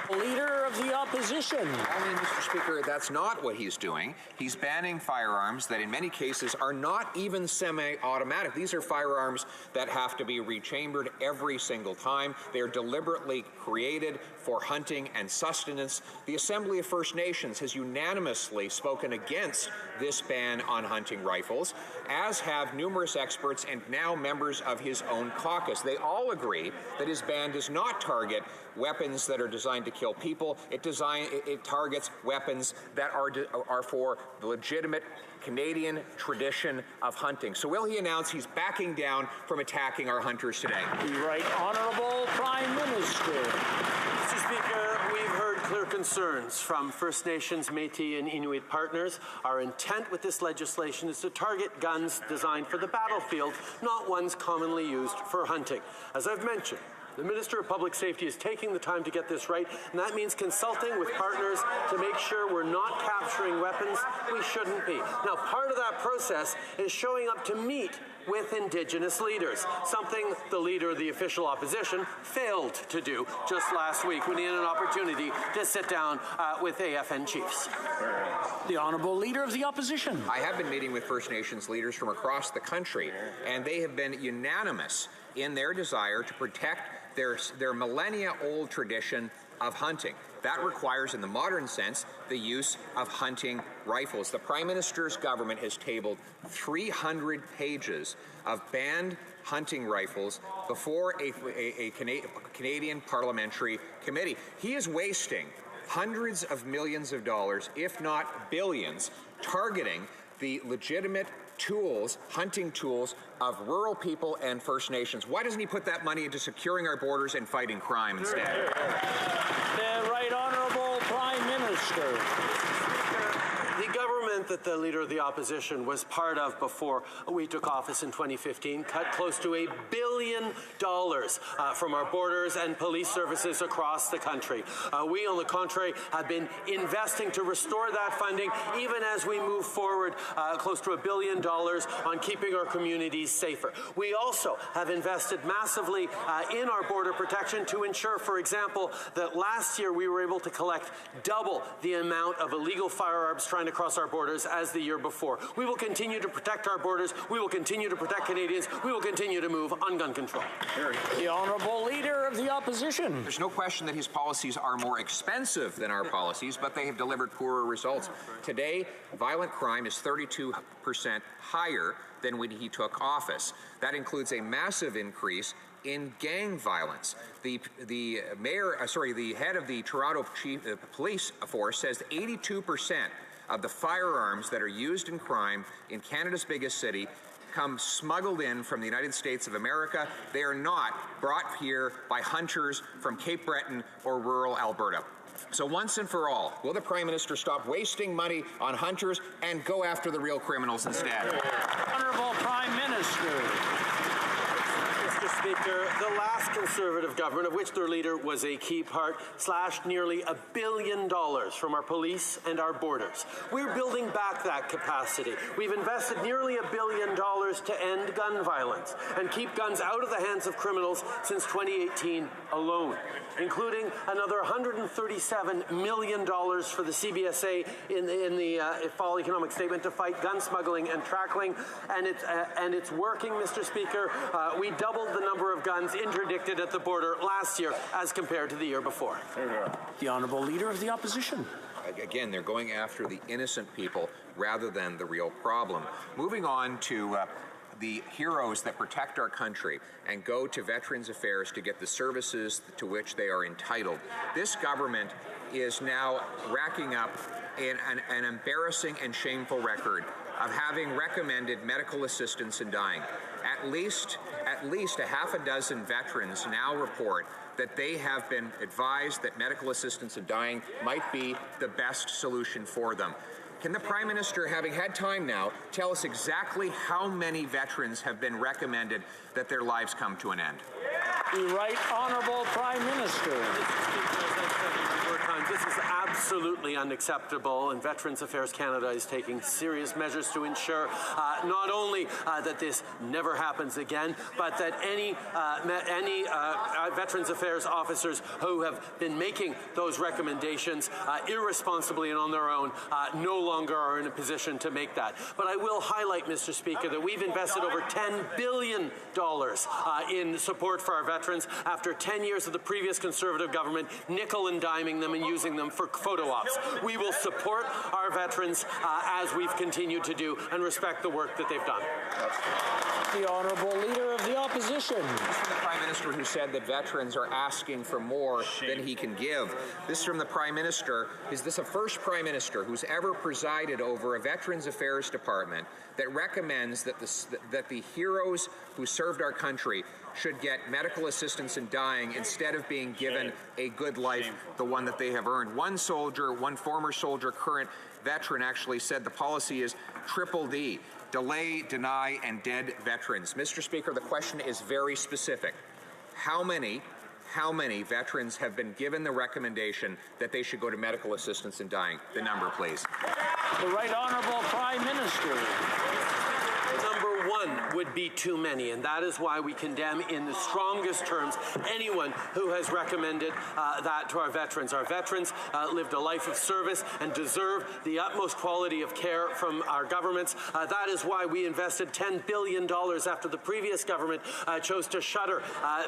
Leader of the Opposition. Only, Mr. Speaker, that's not what he's doing. He's banning firearms that in many cases are not even semi-automatic. These are firearms that have to be rechambered every single time. They're deliberately created for hunting and sustenance. The Assembly of First Nations has unanimously spoken against this ban on hunting rifles, as have numerous experts and now members of his own caucus. They all agree that his ban does not target weapons that are designed to kill people. It targets weapons that are for the legitimate Canadian tradition of hunting. So will he announce he's backing down from attacking our hunters today? The Right Honourable Prime Minister. Mr. Speaker, we've heard clear concerns from First Nations, Métis, and Inuit partners. Our intent with this legislation is to target guns designed for the battlefield, not ones commonly used for hunting. As I've mentioned, the Minister of Public Safety is taking the time to get this right, and that means consulting with partners to make sure we're not capturing weapons we shouldn't be. Now, part of that process is showing up to meet with Indigenous leaders, something the Leader of the official opposition failed to do just last week when he had an opportunity to sit down with AFN chiefs. The Honourable Leader of the Opposition. I have been meeting with First Nations leaders from across the country, and they have been unanimous in their desire to protect their millennia-old tradition of hunting. That requires, in the modern sense, the use of hunting rifles. The Prime Minister's government has tabled 300 pages of banned hunting rifles before a Canadian Parliamentary Committee. He is wasting hundreds of millions of dollars, if not billions, targeting the legitimate tools, hunting tools, of rural people and First Nations. Why doesn't he put that money into securing our borders and fighting crime instead? The Right Honourable Prime Minister. The government government that the Leader of the Opposition was part of before we took office in 2015 cut close to $1 billion from our borders and police services across the country. We, on the contrary, have been investing to restore that funding, even as we move forward close to $1 billion on keeping our communities safer. We also have invested massively in our border protection to ensure, for example, that last year we were able to collect double the amount of illegal firearms trying to cross our borders as the year before. We will continue to protect our borders. We will continue to protect Canadians. We will continue to move on gun control. The Honourable Leader of the Opposition. There's no question that his policies are more expensive than our policies, but they have delivered poorer results. Today, violent crime is 32% higher than when he took office. That includes a massive increase in gang violence. The head of the Toronto Police Force says 82% of the firearms that are used in crime in Canada's biggest city come smuggled in from the United States of America. They are not brought here by hunters from Cape Breton or rural Alberta. So once and for all, will the Prime Minister stop wasting money on hunters and go after the real criminals instead? Honourable Prime Minister. Mr. Speaker, the last Conservative government, of which their leader was a key part, slashed nearly $1 billion from our police and our borders. We're building back that capacity. We've invested nearly $1 billion to end gun violence and keep guns out of the hands of criminals since 2018 alone, including another $137 million for the CBSA in the fall economic statement to fight gun smuggling and trafficking, and it's working, Mr. Speaker. We doubled the number of guns interdicted at the border last year as compared to the year before. The Honourable Leader of the Opposition. Again, they're going after the innocent people rather than the real problem. Moving on to the heroes that protect our country and go to Veterans Affairs to get the services to which they are entitled. This government is now racking up an embarrassing and shameful record of having recommended medical assistance in dying. At least a half a dozen veterans now report that they have been advised that medical assistance in dying might be the best solution for them. Can the Prime Minister, having had time now, tell us exactly how many veterans have been recommended that their lives come to an end? The Right Honourable Prime Minister. This is absolutely unacceptable, and Veterans Affairs Canada is taking serious measures to ensure not only that this never happens again, but that any Veterans Affairs officers who have been making those recommendations irresponsibly and on their own no longer are in a position to make that. But I will highlight, Mr. Speaker, that we've invested over $10 billion in support for our veterans after 10 years of the previous Conservative government nickel and diming them and using them for photo ops. We will support our veterans as we've continued to do and respect the work that they've done. The Honourable Leader of the Opposition. This is from the Prime Minister who said that veterans are asking for more than he can give. This is from the Prime Minister. Is this a first Prime Minister who's ever presided over a Veterans Affairs Department that recommends that the heroes who served our country should get medical assistance in dying instead of being given a good life, the one that they have earned? One former soldier, current veteran, actually said the policy is triple D: delay, deny, and dead veterans. Mr. Speaker, the question is very specific. How many veterans have been given the recommendation that they should go to medical assistance in dying? The number, please. The Right Honourable Prime Minister. Number one would be too many, and that is why we condemn in the strongest terms anyone who has recommended that to our veterans. Our veterans lived a life of service and deserve the utmost quality of care from our governments. That is why we invested $10 billion after the previous government chose to shutter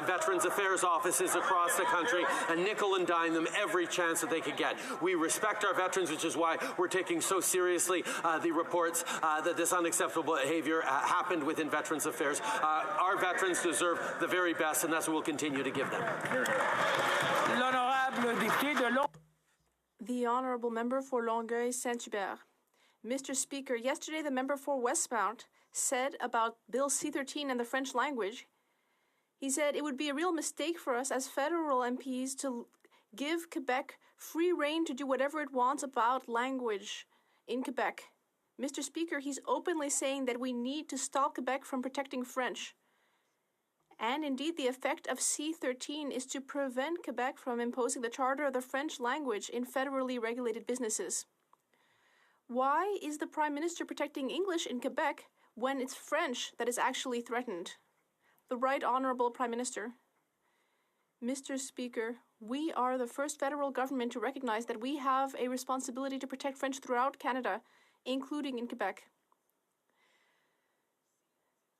Veterans Affairs offices across the country and nickel and dime them every chance that they could get. We respect our veterans, which is why we're taking so seriously the reports that this unacceptable behavior happened within Veterans Affairs. Our veterans deserve the very best, and that's what we'll continue to give them. The Honourable Member for Longueuil Saint-Hubert. Mr. Speaker, yesterday the member for Westmount said about Bill C-13 and the French language, he said it would be a real mistake for us as federal MPs to give Quebec free rein to do whatever it wants about language in Quebec. Mr. Speaker, he's openly saying that we need to stop Quebec from protecting French. And indeed, the effect of C-13 is to prevent Quebec from imposing the charter of the French language in federally regulated businesses. Why is the Prime Minister protecting English in Quebec when it's French that is actually threatened? The Right Honourable Prime Minister. Mr. Speaker, we are the first federal government to recognize that we have a responsibility to protect French throughout Canada, including in Quebec.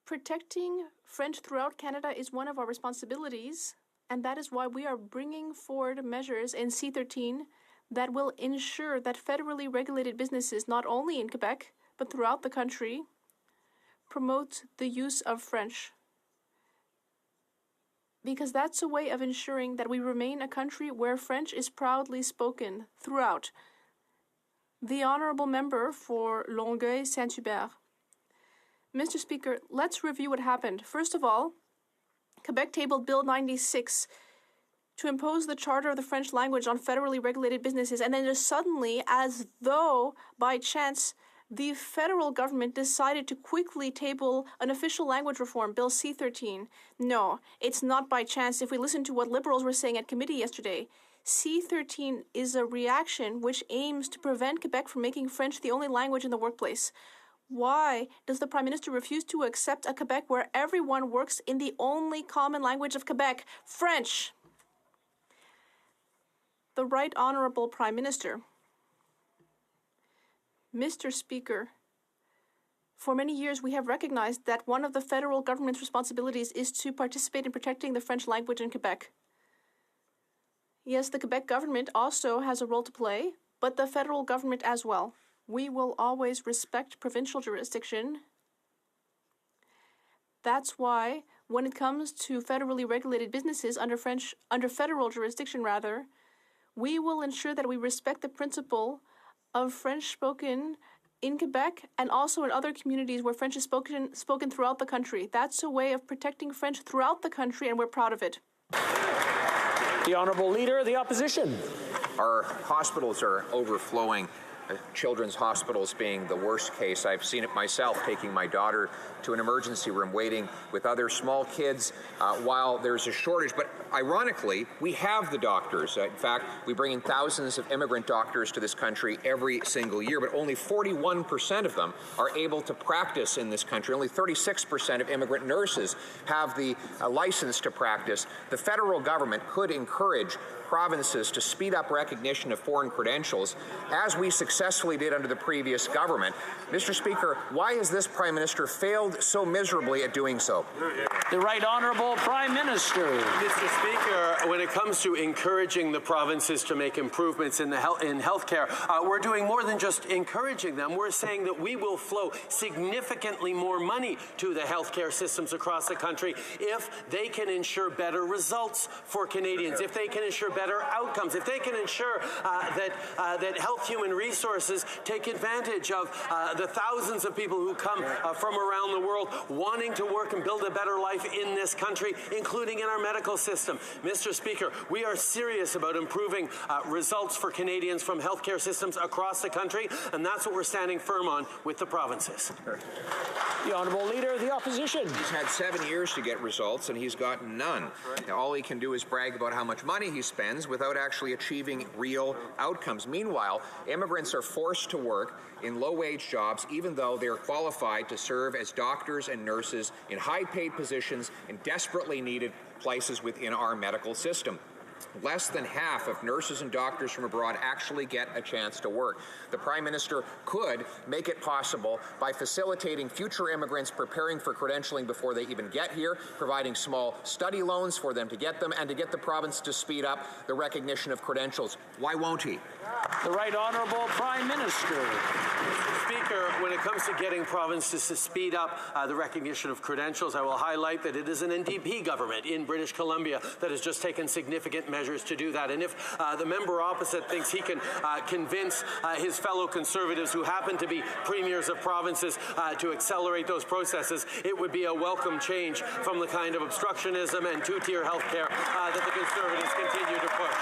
Protecting French throughout Canada is one of our responsibilities, and that is why we are bringing forward measures in C-13 that will ensure that federally regulated businesses, not only in Quebec, but throughout the country, promote the use of French. Because that's a way of ensuring that we remain a country where French is proudly spoken throughout. The Honourable Member for Longueuil-Saint-Hubert. Mr. Speaker, let's review what happened. First of all, Quebec tabled Bill 96 to impose the charter of the French language on federally regulated businesses, and then just suddenly, as though by chance, the federal government decided to quickly table an official language reform, Bill C-13. No, it's not by chance. If we listen to what Liberals were saying at committee yesterday, C-13 is a reaction which aims to prevent Quebec from making French the only language in the workplace. Why does the Prime Minister refuse to accept a Quebec where everyone works in the only common language of Quebec, French? The Right Honourable Prime Minister. Mr. Speaker, for many years we have recognized that one of the federal government's responsibilities is to participate in protecting the French language in Quebec. Yes, the Quebec government also has a role to play, but the federal government as well. We will always respect provincial jurisdiction. That's why, when it comes to federally regulated businesses under federal jurisdiction, we will ensure that we respect the principle of French spoken in Quebec and also in other communities where French is spoken throughout the country. That's a way of protecting French throughout the country, and we're proud of it. The Honourable Leader of the Opposition. Our hospitals are overflowing. Children's hospitals being the worst case. I've seen it myself, taking my daughter to an emergency room, waiting with other small kids while there's a shortage. But ironically, we have the doctors. In fact, we bring in thousands of immigrant doctors to this country every single year, but only 41% of them are able to practice in this country. Only 36% of immigrant nurses have the license to practice. The federal government could encourage provinces to speed up recognition of foreign credentials, as we successfully did under the previous government. Mr. Speaker, why has this Prime Minister failed so miserably at doing so? The Right Honourable Prime Minister. Mr. Speaker, when it comes to encouraging the provinces to make improvements in healthcare, we're doing more than just encouraging them. We're saying that we will flow significantly more money to the healthcare systems across the country if they can ensure better results for Canadians, if they can ensure better outcomes, if they can ensure that Health Human Resources take advantage of the thousands of people who come from around the world wanting to work and build a better life in this country, including in our medical system. Mr. Speaker, we are serious about improving results for Canadians from healthcare systems across the country, and that's what we're standing firm on with the provinces. The Honourable Leader of the Opposition. He's had 7 years to get results, and he's gotten none. Now, all he can do is brag about how much money he spends without actually achieving real outcomes. Meanwhile, immigrants are forced to work in low-wage jobs, even though they are qualified to serve as doctors and nurses in high-paid positions in desperately needed places within our medical system. Less than half of nurses and doctors from abroad actually get a chance to work. The Prime Minister could make it possible by facilitating future immigrants preparing for credentialing before they even get here, providing small study loans for them to get them, and to get the province to speed up the recognition of credentials. Why won't he? The Right Honourable Prime Minister. Mr. Speaker, when it comes to getting provinces to speed up the recognition of credentials, I will highlight that it is an NDP government in British Columbia that has just taken significant measures to do that. And if the member opposite thinks he can convince his fellow Conservatives who happen to be premiers of provinces to accelerate those processes, it would be a welcome change from the kind of obstructionism and two-tier health care that the Conservatives continue to push.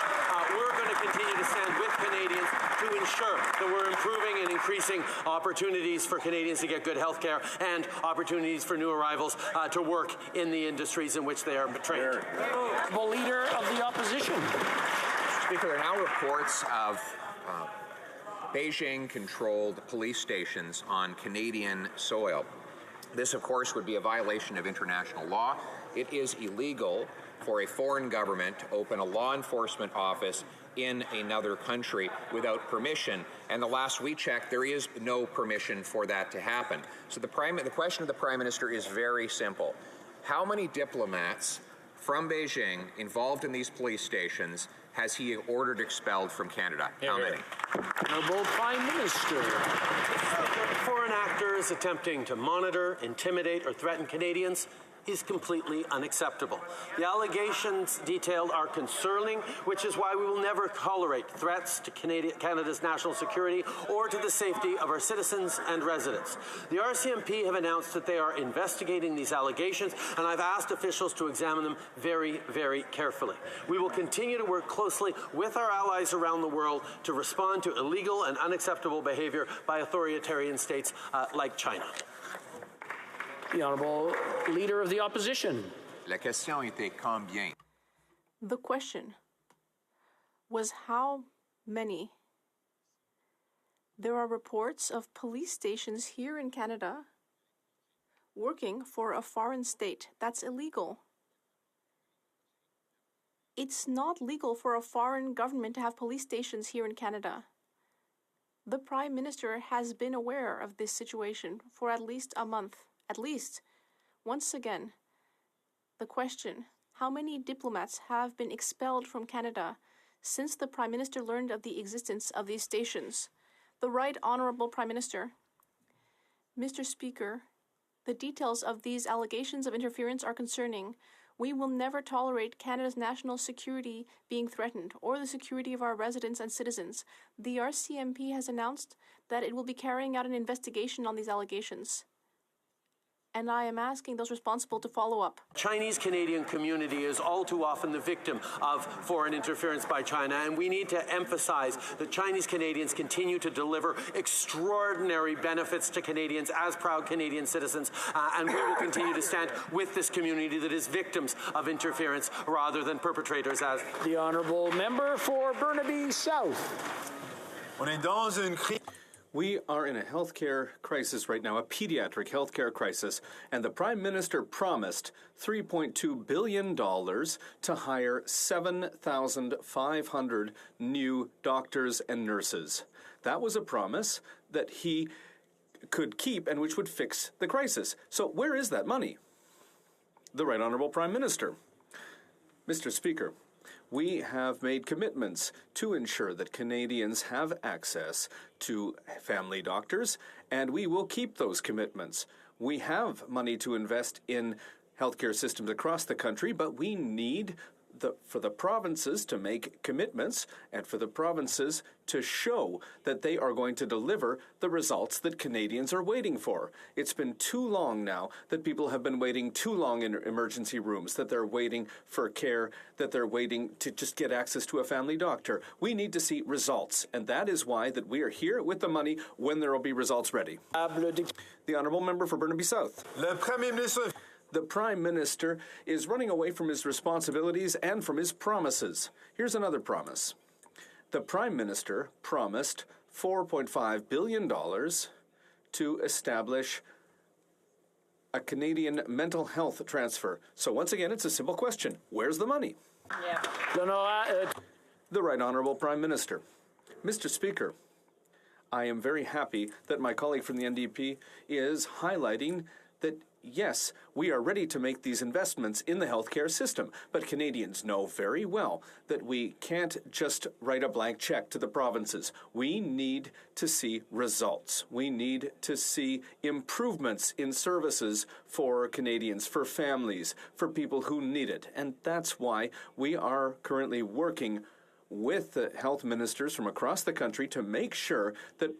We're going to continue to stand with Canadians to ensure that we're improving and increasing opportunities for Canadians to get good health care and opportunities for new arrivals to work in the industries in which they are trained. The Leader of the Opposition. Speaker, there are now reports of Beijing-controlled police stations on Canadian soil. This, of course, would be a violation of international law. It is illegal for a foreign government to open a law enforcement office in another country without permission. And the last we checked, there is no permission for that to happen. So the question of the Prime Minister is very simple. How many diplomats from Beijing involved in these police stations has he ordered expelled from Canada? How many? Honourable Prime Minister. Foreign actors attempting to monitor, intimidate, or threaten Canadians is completely unacceptable. The allegations detailed are concerning, which is why we will never tolerate threats to Canada's national security or to the safety of our citizens and residents. The RCMP have announced that they are investigating these allegations, and I've asked officials to examine them very, very carefully. We will continue to work closely with our allies around the world to respond to illegal and unacceptable behavior by authoritarian states like China. The Honourable Leader of the Opposition. La question était combien? The question was how many. There are reports of police stations here in Canada working for a foreign state. That's illegal. It's not legal for a foreign government to have police stations here in Canada. The Prime Minister has been aware of this situation for at least a month. At least. Once again, the question, how many diplomats have been expelled from Canada since the Prime Minister learned of the existence of these stations? The Right Honourable Prime Minister. Mr. Speaker, the details of these allegations of interference are concerning. We will never tolerate Canada's national security being threatened or the security of our residents and citizens. The RCMP has announced that it will be carrying out an investigation on these allegations. And I am asking those responsible to follow up. Chinese-Canadian community is all too often the victim of foreign interference by China, and we need to emphasize that Chinese-Canadians continue to deliver extraordinary benefits to Canadians as proud Canadian citizens, and we will continue to stand with this community that is victims of interference rather than perpetrators as. The Honourable Member for Burnaby South. We are in a healthcare crisis right now, a pediatric healthcare crisis, and the Prime Minister promised $3.2 billion to hire 7,500 new doctors and nurses. That was a promise that he could keep and which would fix the crisis. So where is that money? The Right Honourable Prime Minister. Mr. Speaker, we have made commitments to ensure that Canadians have access to family doctors, and we will keep those commitments. We have money to invest in healthcare systems across the country, but we need for the provinces to make commitments and for the provinces to show that they are going to deliver the results that Canadians are waiting for. It's been too long now that people have been waiting too long in emergency rooms, that they're waiting for care, that they're waiting to just get access to a family doctor. We need to see results, and that is why that we are here with the money when there will be results ready. The Honourable Member for Burnaby South. The Prime Minister is running away from his responsibilities and from his promises. Here's another promise. The Prime Minister promised $4.5 billion to establish a Canadian mental health transfer. So once again, it's a simple question. Where's the money? The Right Honourable Prime Minister. Mr. Speaker, I am very happy that my colleague from the NDP is highlighting that yes, we are ready to make these investments in the healthcare system, but Canadians know very well that we can't just write a blank check to the provinces. We need to see results. We need to see improvements in services for Canadians, for families, for people who need it. And that's why we are currently working with the health ministers from across the country to make sure that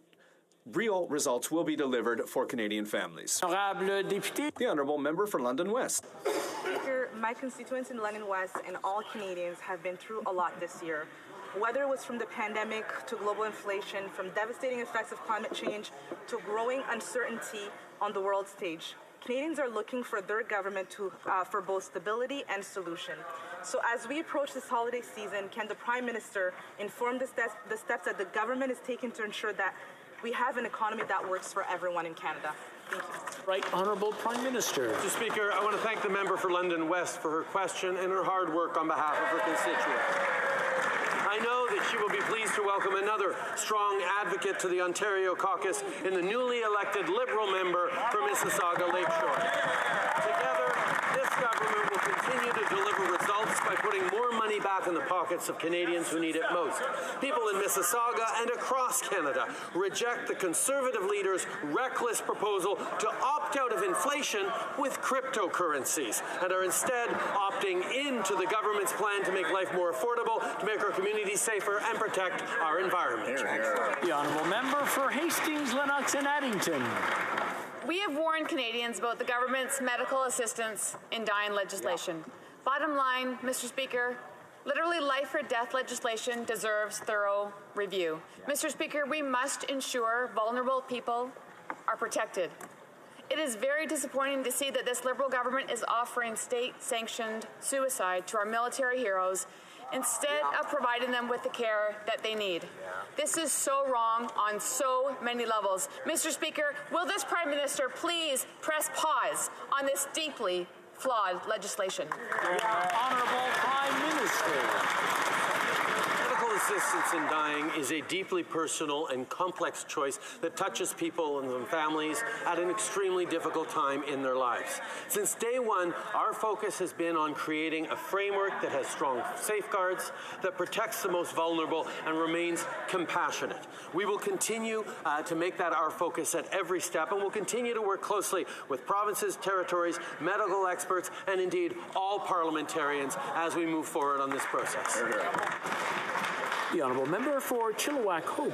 real results will be delivered for Canadian families. The Honourable Member for London West. Speaker, my constituents in London West and all Canadians have been through a lot this year. Whether it was from the pandemic to global inflation, from devastating effects of climate change to growing uncertainty on the world stage, Canadians are looking for their government for both stability and solution. So as we approach this holiday season, can the Prime Minister inform the steps that the government is taking to ensure that we have an economy that works for everyone in Canada? Thank you. Right Honourable Prime Minister. Mr. Speaker, I want to thank the member for London West for her question and her hard work on behalf of her constituents. I know that she will be pleased to welcome another strong advocate to the Ontario caucus in the newly elected Liberal member for Mississauga Lakeshore. Together, this government will continue to deliver results by putting more money back in the pockets of Canadians who need it most. People in Mississauga and across Canada reject the Conservative leader's reckless proposal to opt out of inflation with cryptocurrencies and are instead opting into the government's plan to make life more affordable, to make our communities safer and protect our environment. The Honourable Member for Hastings, Lennox and Addington. We have warned Canadians about the government's medical assistance in dying legislation. Bottom line, Mr. Speaker, literally life or death legislation deserves thorough review. Mr. Speaker, we must ensure vulnerable people are protected. It is very disappointing to see that this Liberal government is offering state-sanctioned suicide to our military heroes instead of providing them with the care that they need. This is so wrong on so many levels. Mr. Speaker, will this Prime Minister please press pause on this deeply flawed legislation? Honourable Prime Minister. Medical assistance in dying is a deeply personal and complex choice that touches people and families at an extremely difficult time in their lives. Since day one, our focus has been on creating a framework that has strong safeguards, that protects the most vulnerable, and remains compassionate. We will continue to make that our focus at every step, and we'll continue to work closely with provinces, territories, medical experts, and indeed all parliamentarians as we move forward on this process. The Honourable Member for Chilliwack Hope.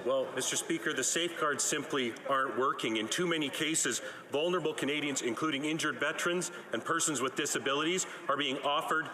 Well, Mr. Speaker, the safeguards simply aren't working. In too many cases, vulnerable Canadians, including injured veterans and persons with disabilities, are being offered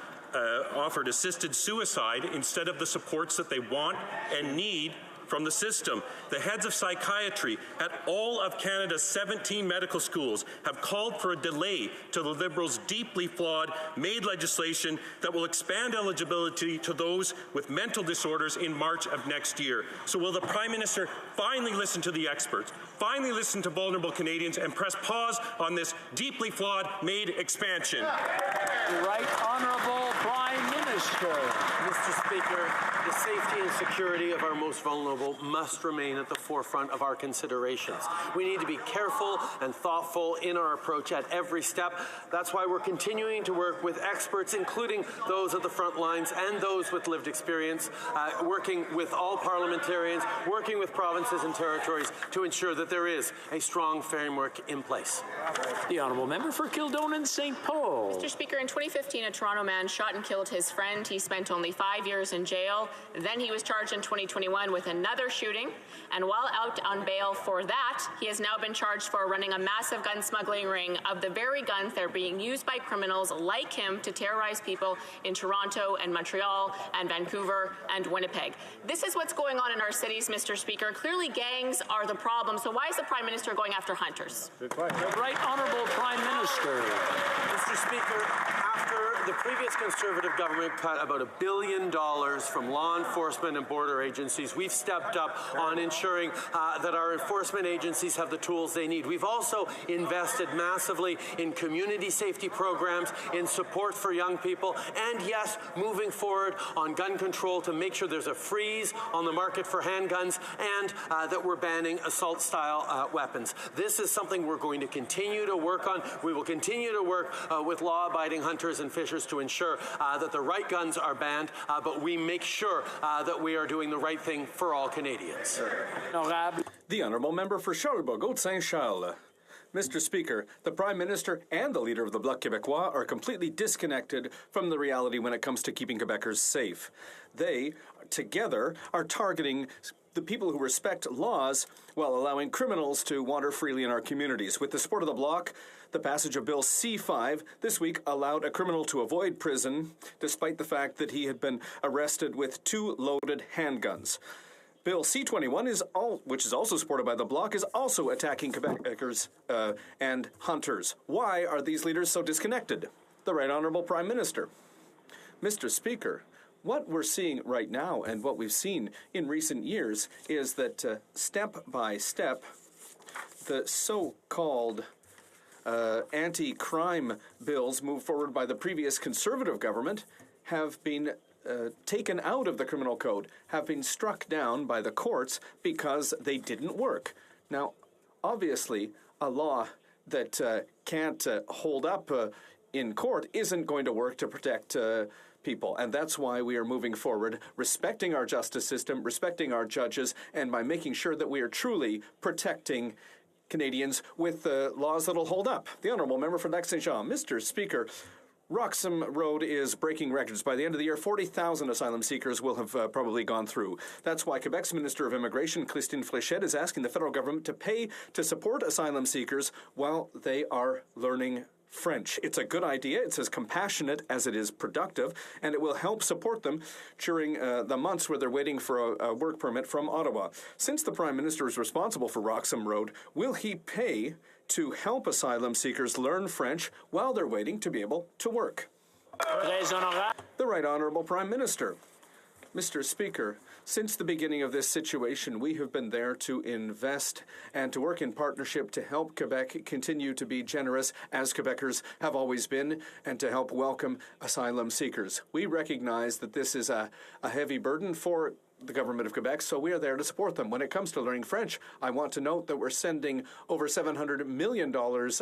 assisted suicide instead of the supports that they want and need from the system. The heads of psychiatry at all of Canada's 17 medical schools have called for a delay to the Liberals' deeply flawed MAID legislation that will expand eligibility to those with mental disorders in March of next year. So will the Prime Minister finally listen to the experts, finally listen to vulnerable Canadians, and press pause on this deeply flawed MAID expansion? Right Honourable Prime Minister. Mr. Speaker, the safety and security of our most vulnerable must remain at the forefront of our considerations. We need to be careful and thoughtful in our approach at every step. That's why we're continuing to work with experts, including those at the front lines and those with lived experience, working with all parliamentarians, working with provinces and territories to ensure that there is a strong framework in place. The Honourable Member for Kildonan St. Paul. Mr. Speaker, in 2015, a Toronto man shot and killed his friend. He spent only 5 years in jail. Then he was charged in 2021 with another shooting. And while out on bail for that, he has now been charged for running a massive gun smuggling ring of the very guns that are being used by criminals like him to terrorize people in Toronto and Montreal and Vancouver and Winnipeg. This is what's going on in our cities, Mr. Speaker. Clearly, gangs are the problem. So why is the Prime Minister going after hunters? Right Honourable Prime Minister. Mr. Speaker, after the previous Conservative government cut about $1 billion from law enforcement and border agencies, we've stepped up on ensuring that our enforcement agencies have the tools they need. We've also invested massively in community safety programs, in support for young people, and yes, moving forward on gun control to make sure there's a freeze on the market for handguns and that we're banning assault-style weapons. This is something we're going to continue to work on. We will continue to work with law-abiding hunters and fishers to ensure that the right guns are banned, but we make sure that we are doing the right thing for all Canadians. The Honourable Member for Charlebourg-Saint-Charles. Mr. Speaker, the Prime Minister and the leader of the Bloc Québécois are completely disconnected from the reality when it comes to keeping Quebecers safe. They, together, are targeting the people who respect laws while allowing criminals to wander freely in our communities. With the support of the Bloc, The passage of Bill C-5 this week allowed a criminal to avoid prison despite the fact that he had been arrested with 2 loaded handguns. Bill C-21, which is also supported by the Bloc, is also attacking Quebecers and hunters. Why are these leaders so disconnected? The Right Honourable Prime Minister. Mr. Speaker, what we're seeing right now and what we've seen in recent years is that step by step, the so-called anti-crime bills moved forward by the previous Conservative government have been taken out of the criminal code, have been struck down by the courts because they didn't work. Now, obviously, a law that can't hold up in court isn't going to work to protect people. And that's why we are moving forward, respecting our justice system, respecting our judges, and by making sure that we are truly protecting Canadians with laws that'll hold up. The Honourable Member for Lac-Saint-Jean. Mr. Speaker, Roxham Road is breaking records. By the end of the year, 40,000 asylum seekers will have probably gone through. That's why Quebec's Minister of Immigration, Christine Fléchette, is asking the federal government to pay to support asylum seekers while they are learning French. It's a good idea. It's as compassionate as it is productive, and it will help support them during the months where they're waiting for a work permit from Ottawa. Since the Prime Minister is responsible for Roxham Road, will he pay to help asylum seekers learn French while they're waiting to be able to work? The Right Honourable Prime Minister. Mr. Speaker, since the beginning of this situation, we have been there to invest and to work in partnership to help Quebec continue to be generous, as Quebecers have always been, and to help welcome asylum seekers. We recognize that this is a heavy burden for the government of Quebec, so we are there to support them. When it comes to learning French, I want to note that we're sending over $700 million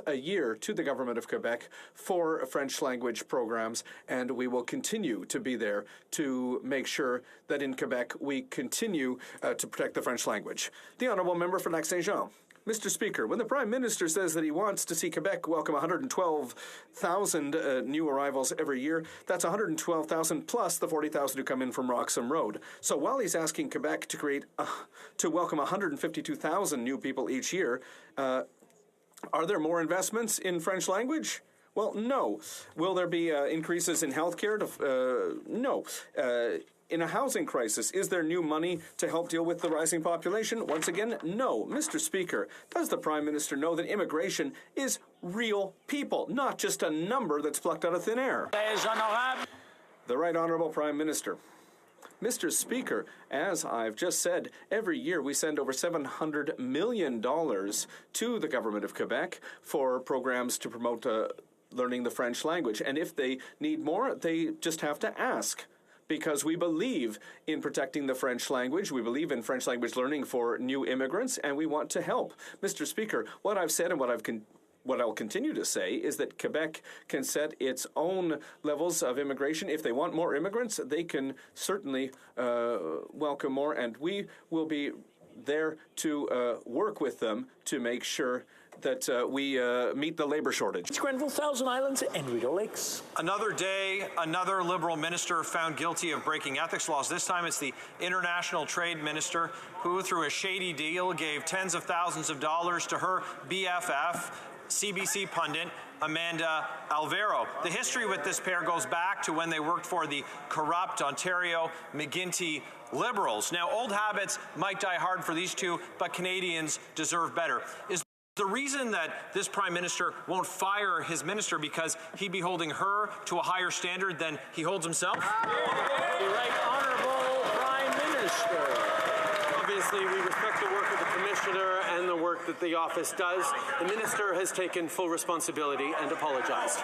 a year to the government of Quebec for French language programs, and we will continue to be there to make sure that in Quebec we continue to protect the French language. The Honourable Member for Lac-Saint-Jean. Mr. Speaker, when the Prime Minister says that he wants to see Quebec welcome 112,000 new arrivals every year, that's 112,000 plus the 40,000 who come in from Roxham Road. So while he's asking Quebec to welcome 152,000 new people each year, are there more investments in French language? Well, no. Will there be increases in healthcare? No. In a housing crisis, is there new money to help deal with the rising population? Once again, no. Mr. Speaker, does the Prime Minister know that immigration is real people, not just a number that's plucked out of thin air? The Right Honourable Prime Minister. Mr. Speaker, as I've just said, every year we send over $700 million to the government of Quebec for programs to promote learning the French language. And if they need more, they just have to ask. Because we believe in protecting the French language, we believe in French language learning for new immigrants, and we want to help. Mr. Speaker, what I've said and what I'll continue to say is that Quebec can set its own levels of immigration. If they want more immigrants, they can certainly welcome more, and we will be there to work with them to make sure that we meet the labor shortage. Grenville, Thousand Islands, and Rideau Lakes. Another day, another Liberal minister found guilty of breaking ethics laws. This time it's the International Trade Minister who, through a shady deal, gave tens of thousands of dollars to her BFF, CBC pundit Amanda Alvaro. The history with this pair goes back to when they worked for the corrupt Ontario McGuinty Liberals. Now, old habits might die hard for these two, but Canadians deserve better. Is the reason that this Prime Minister won't fire his minister because he'd be holding her to a higher standard than he holds himself? The Right Honourable Prime Minister. Obviously, we respect the work of the Commissioner and the work that the office does. The Minister has taken full responsibility and apologized.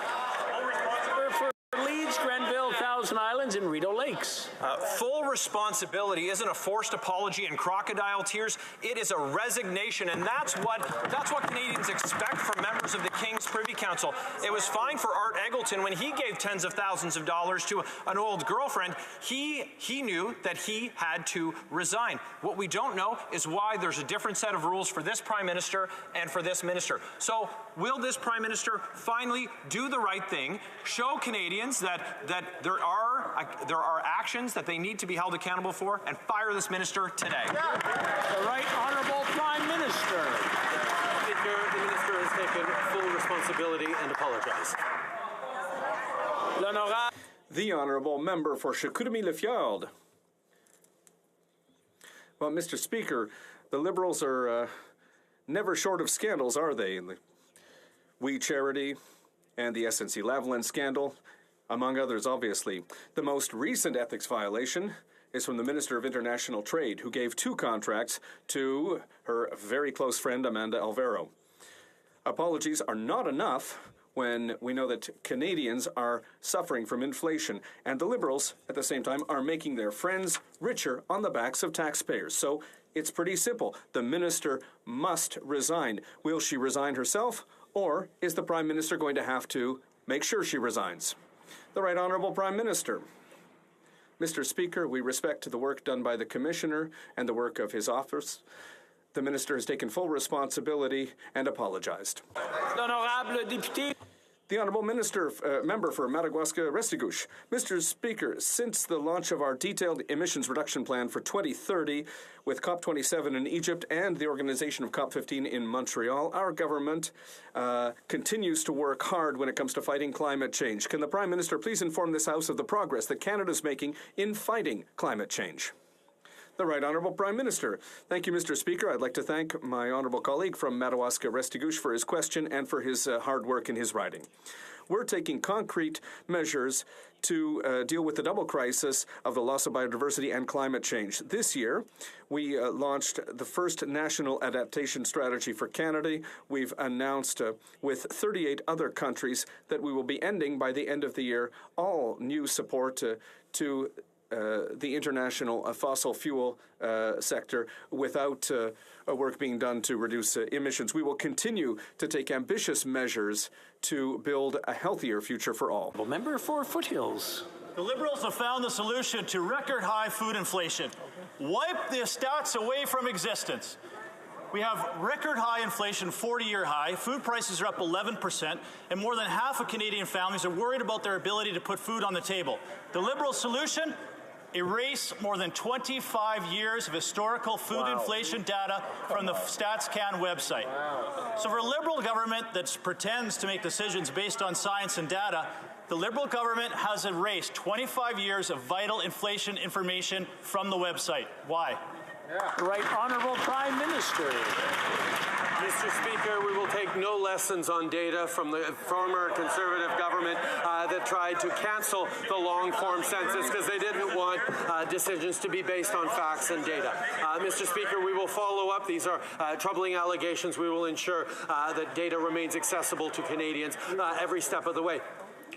For Leeds, Grenville, Thousand Islands, and Rideau Lakes. Full responsibility isn't a forced apology and crocodile tears. It is a resignation, and that's what Canadians expect from members of the King's Privy Council. It was fine for Art Eggleton when he gave tens of thousands of dollars to an old girlfriend. He knew that he had to resign. What we don't know is why there's a different set of rules for this Prime Minister and for this minister. So will this Prime Minister finally do the right thing, show Canadians that there are actions that they need to be held accountable for, and fire this minister today? The Right Honourable Prime Minister. Speaker, the Minister has taken taken full responsibility and apologize. The Honourable Member for Chicoutimi-Le-Fjord. Well, Mr. Speaker, the Liberals are never short of scandals, are they? The We Charity and the SNC-Lavalin scandal, among others, obviously. The most recent ethics violation is from the Minister of International Trade, who gave 2 contracts to her very close friend, Amanda Alvaro. Apologies are not enough when we know that Canadians are suffering from inflation, and the Liberals, at the same time, are making their friends richer on the backs of taxpayers. So it's pretty simple. The minister must resign. Will she resign herself, or is the Prime Minister going to have to make sure she resigns? The Right Honourable Prime Minister. Mr. Speaker, we respect the work done by the Commissioner and the work of his office. The Minister has taken full responsibility and apologized. The Honourable Member for Madawaska-Restigouche. Mr. Speaker, since the launch of our detailed emissions reduction plan for 2030 with COP27 in Egypt and the organization of COP15 in Montreal, our government continues to work hard when it comes to fighting climate change. Can the Prime Minister please inform this House of the progress that Canada is making in fighting climate change? The Right Honourable Prime Minister. Thank you, Mr. Speaker. I'd like to thank my honourable colleague from Madawaska-Restigouche for his question and for his hard work in his writing. We're taking concrete measures to deal with the double crisis of the loss of biodiversity and climate change. This year, we launched the first national adaptation strategy for Canada. We've announced with 38 other countries that we will be ending by the end of the year all new support to the international fossil fuel sector without work being done to reduce emissions. We will continue to take ambitious measures to build a healthier future for all. Member for Foothills. The Liberals have found the solution to record-high food inflation. Wipe the stats away from existence. We have record-high inflation, 40-year high. Food prices are up 11%, and more than half of Canadian families are worried about their ability to put food on the table. The Liberal solution? Erase more than 25 years of historical food inflation data from the StatsCan website. So for a Liberal government that pretends to make decisions based on science and data, the Liberal government has erased 25 years of vital inflation information from the website. Why? Right Honourable Prime Minister. Mr. Speaker, we will take no lessons on data from the former Conservative government that tried to cancel the long-form census because they didn't want decisions to be based on facts and data. Mr. Speaker, we will follow up. These are troubling allegations. We will ensure that data remains accessible to Canadians every step of the way.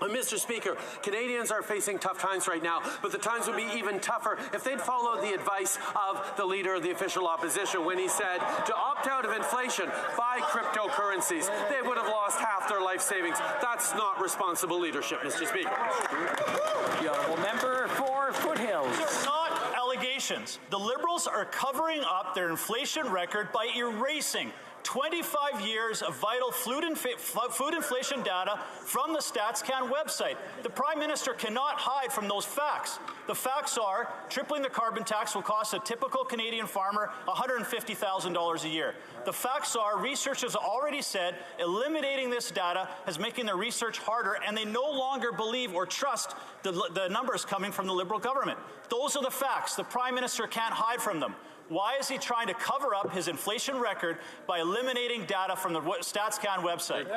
Mr. Speaker, Canadians are facing tough times right now, but the times would be even tougher if they'd followed the advice of the leader of the official opposition when he said to opt out of inflation, buy cryptocurrencies. They would have lost half their life savings. That's not responsible leadership, Mr. Speaker. The Honourable Member for Foothills. They're not allegations. The Liberals are covering up their inflation record by erasing 25 years of vital food inflation data from the StatsCan website. The Prime Minister cannot hide from those facts. The facts are tripling the carbon tax will cost a typical Canadian farmer $150,000 a year. The facts are researchers already said eliminating this data is making their research harder, and they no longer believe or trust the numbers coming from the Liberal government. Those are the facts. The Prime Minister can't hide from them. Why is he trying to cover up his inflation record by eliminating data from the StatsCan website? The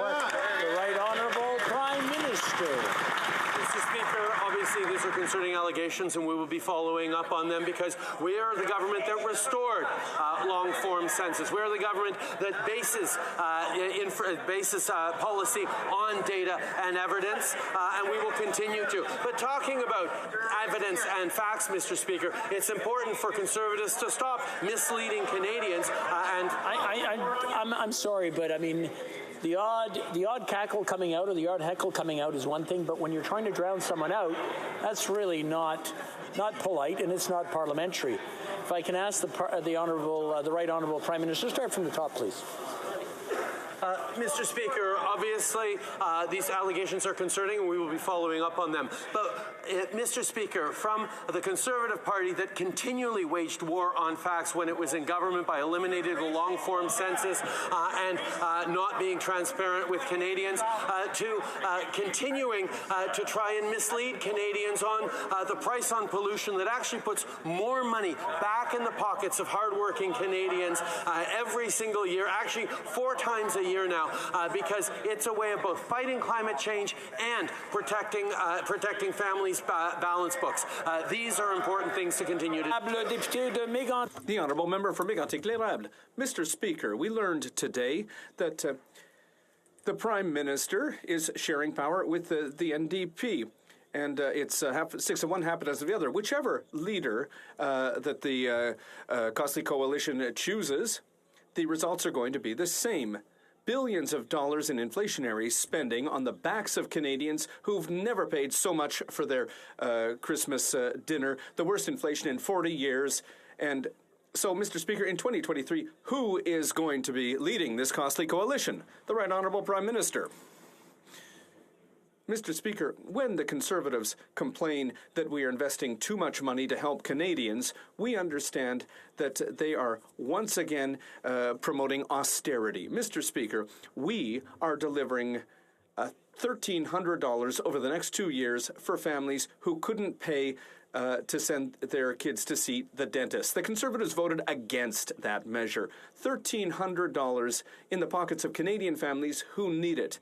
Right Honourable Prime Minister. Mr. Speaker, obviously these are concerning allegations and we will be following up on them because we are the government that restored long-form census. We are the government that bases policy on data and evidence, and we will continue to. But talking about evidence and facts, Mr. Speaker, it's important for Conservatives to stop misleading Canadians. I'm sorry, but I mean, the odd cackle coming out or the odd heckle coming out is one thing, but when you're trying to drown someone out, that's really not polite and it's not parliamentary. If I can ask the Right Honourable Prime Minister, start from the top, please. Mr. Speaker, obviously these allegations are concerning and we will be following up on them. But Mr. Speaker, from the Conservative Party that continually waged war on facts when it was in government by eliminating the long-form census and not being transparent with Canadians, to continuing to try and mislead Canadians on the price on pollution that actually puts more money back in the pockets of hardworking Canadians every single year, actually 4 times a year now, because it's a way of both fighting climate change and protecting families' balance books. These are important things to continue to do. The Honourable Member for Immigrant. Mr. Speaker, we learned today that the Prime Minister is sharing power with the NDP. And it's 6 of one, half a dozen of the other. Whichever leader that the Costly Coalition chooses, the results are going to be the same. Billions of dollars in inflationary spending on the backs of Canadians who've never paid so much for their Christmas dinner, the worst inflation in 40 years. And so, Mr. Speaker, in 2023, who is going to be leading this Costly Coalition? The Right Honourable Prime Minister. Mr. Speaker, when the Conservatives complain that we are investing too much money to help Canadians, we understand that they are once again promoting austerity. Mr. Speaker, we are delivering $1,300 over the next 2 years for families who couldn't pay to send their kids to see the dentist. The Conservatives voted against that measure. $1,300 in the pockets of Canadian families who need it.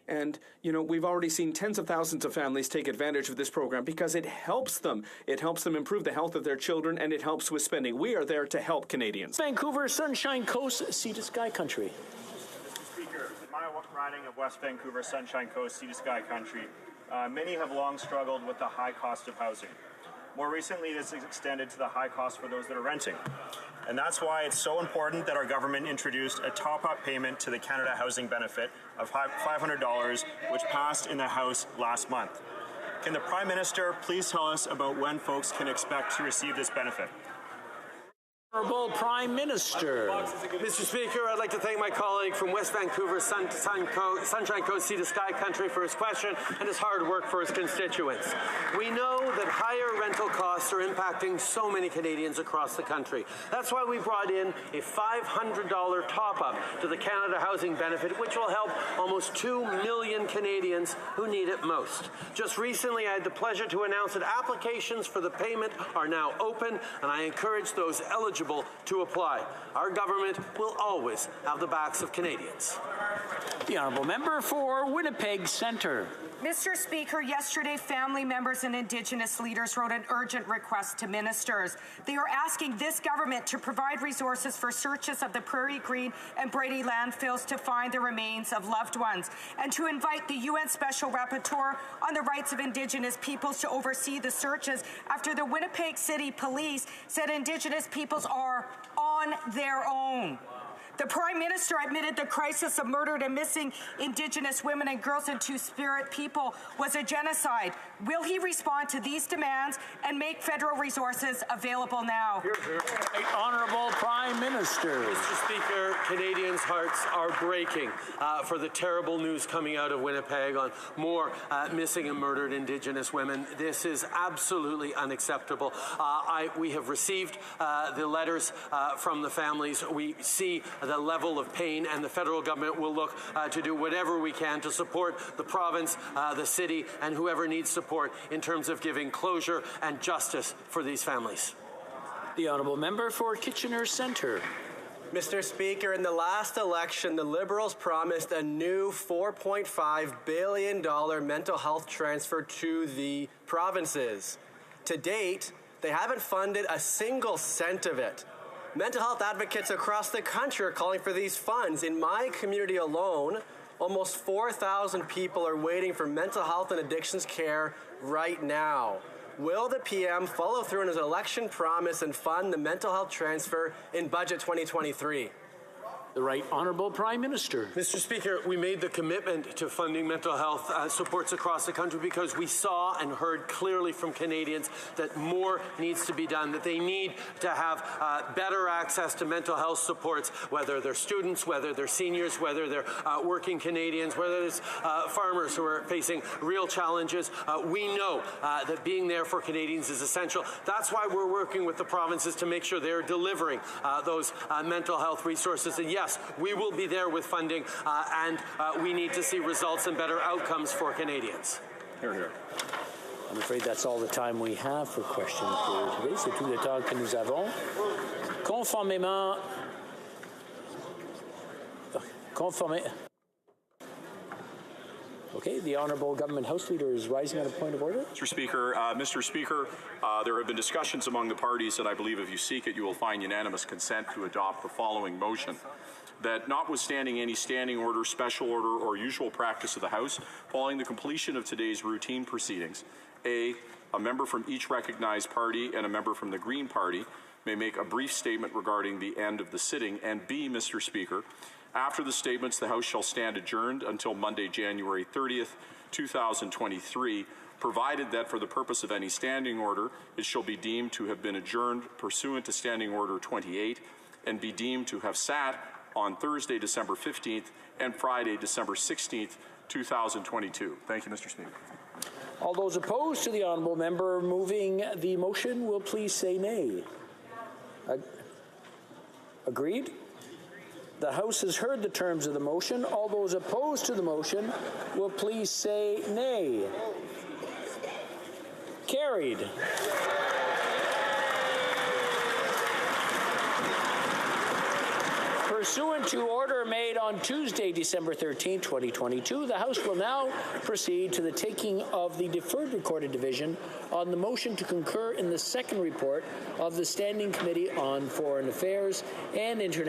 And, you know, we've already seen tens of thousands of families take advantage of this program because it helps them. It helps them improve the health of their children, and it helps with spending. We are there to help Canadians. Vancouver, Sunshine Coast, Sea to Sky Country. Mr. Speaker, in my riding of West Vancouver, Sunshine Coast, Sea to Sky Country, many have long struggled with the high cost of housing. More recently, this is extended to the high cost for those that are renting. And that's why it's so important that our government introduced a top-up payment to the Canada Housing Benefit of $500, which passed in the House last month. Can the Prime Minister please tell us about when folks can expect to receive this benefit? Honourable Prime Minister. Mr. Speaker, I'd like to thank my colleague from West Vancouver, Sunshine Coast, Sea to Sky Country for his question and his hard work for his constituents. We know that higher rental costs are impacting so many Canadians across the country. That's why we brought in a $500 top-up to the Canada Housing Benefit, which will help almost 2 million Canadians who need it most. Just recently, I had the pleasure to announce that applications for the payment are now open, and I encourage those eligible to apply. Our government will always have the backs of Canadians. The Honourable Member for Winnipeg Centre. Mr. Speaker, yesterday family members and Indigenous leaders wrote an urgent request to ministers. They are asking this government to provide resources for searches of the Prairie Green and Brady landfills to find the remains of loved ones, and to invite the UN Special Rapporteur on the rights of Indigenous peoples to oversee the searches after the Winnipeg City Police said Indigenous peoples are on their own. The Prime Minister admitted the crisis of murdered and missing Indigenous women and girls and Two-Spirit people was a genocide. Will he respond to these demands and make federal resources available now? Honourable Prime Minister. Mr. Speaker, Canadians' hearts are breaking for the terrible news coming out of Winnipeg on more missing and murdered Indigenous women. This is absolutely unacceptable. We have received the letters from the families. We see the level of pain, and the federal government will look to do whatever we can to support the province, the city, and whoever needs support in terms of giving closure and justice for these families. The Honourable Member for Kitchener Centre. Mr. Speaker, in the last election, the Liberals promised a new $4.5 billion mental health transfer to the provinces. To date, they haven't funded a single cent of it. Mental health advocates across the country are calling for these funds. In my community alone, almost 4,000 people are waiting for mental health and addictions care right now. Will the PM follow through on his election promise and fund the mental health transfer in Budget 2023? The Right Honourable Prime Minister. Mr. Speaker, we made the commitment to funding mental health supports across the country because we saw and heard clearly from Canadians that more needs to be done, that they need to have better access to mental health supports, whether they're students, whether they're seniors, whether they're working Canadians, whether it's farmers who are facing real challenges. We know that being there for Canadians is essential. That's why we're working with the provinces to make sure they're delivering those mental health resources. And yes, we will be there with funding, and we need to see results and better outcomes for Canadians. Hear, hear. I'm afraid that's all the time we have for question period today. C'est tout le temps que nous avons. Conformément. Okay, the Honourable Government House Leader is rising on a point of order. Mr. Speaker, there have been discussions among the parties, and I believe if you seek it, you will find unanimous consent to adopt the following motion. That notwithstanding any standing order, special order, or usual practice of the House, following the completion of today's routine proceedings, a member from each recognized party and a member from the Green Party may make a brief statement regarding the end of the sitting, and B, Mr. Speaker, after the statements, the House shall stand adjourned until Monday, January 30th, 2023, provided that for the purpose of any standing order, it shall be deemed to have been adjourned pursuant to Standing Order 28 and be deemed to have sat on Thursday, December 15th and Friday, December 16th, 2022. Thank you, Mr. Speaker. All those opposed to the Honourable Member moving the motion will please say nay. Agreed? The House has heard the terms of the motion. All those opposed to the motion will please say nay. Carried. Pursuant to order made on Tuesday, December 13, 2022, the House will now proceed to the taking of the deferred recorded division on the motion to concur in the second report of the Standing Committee on Foreign Affairs and International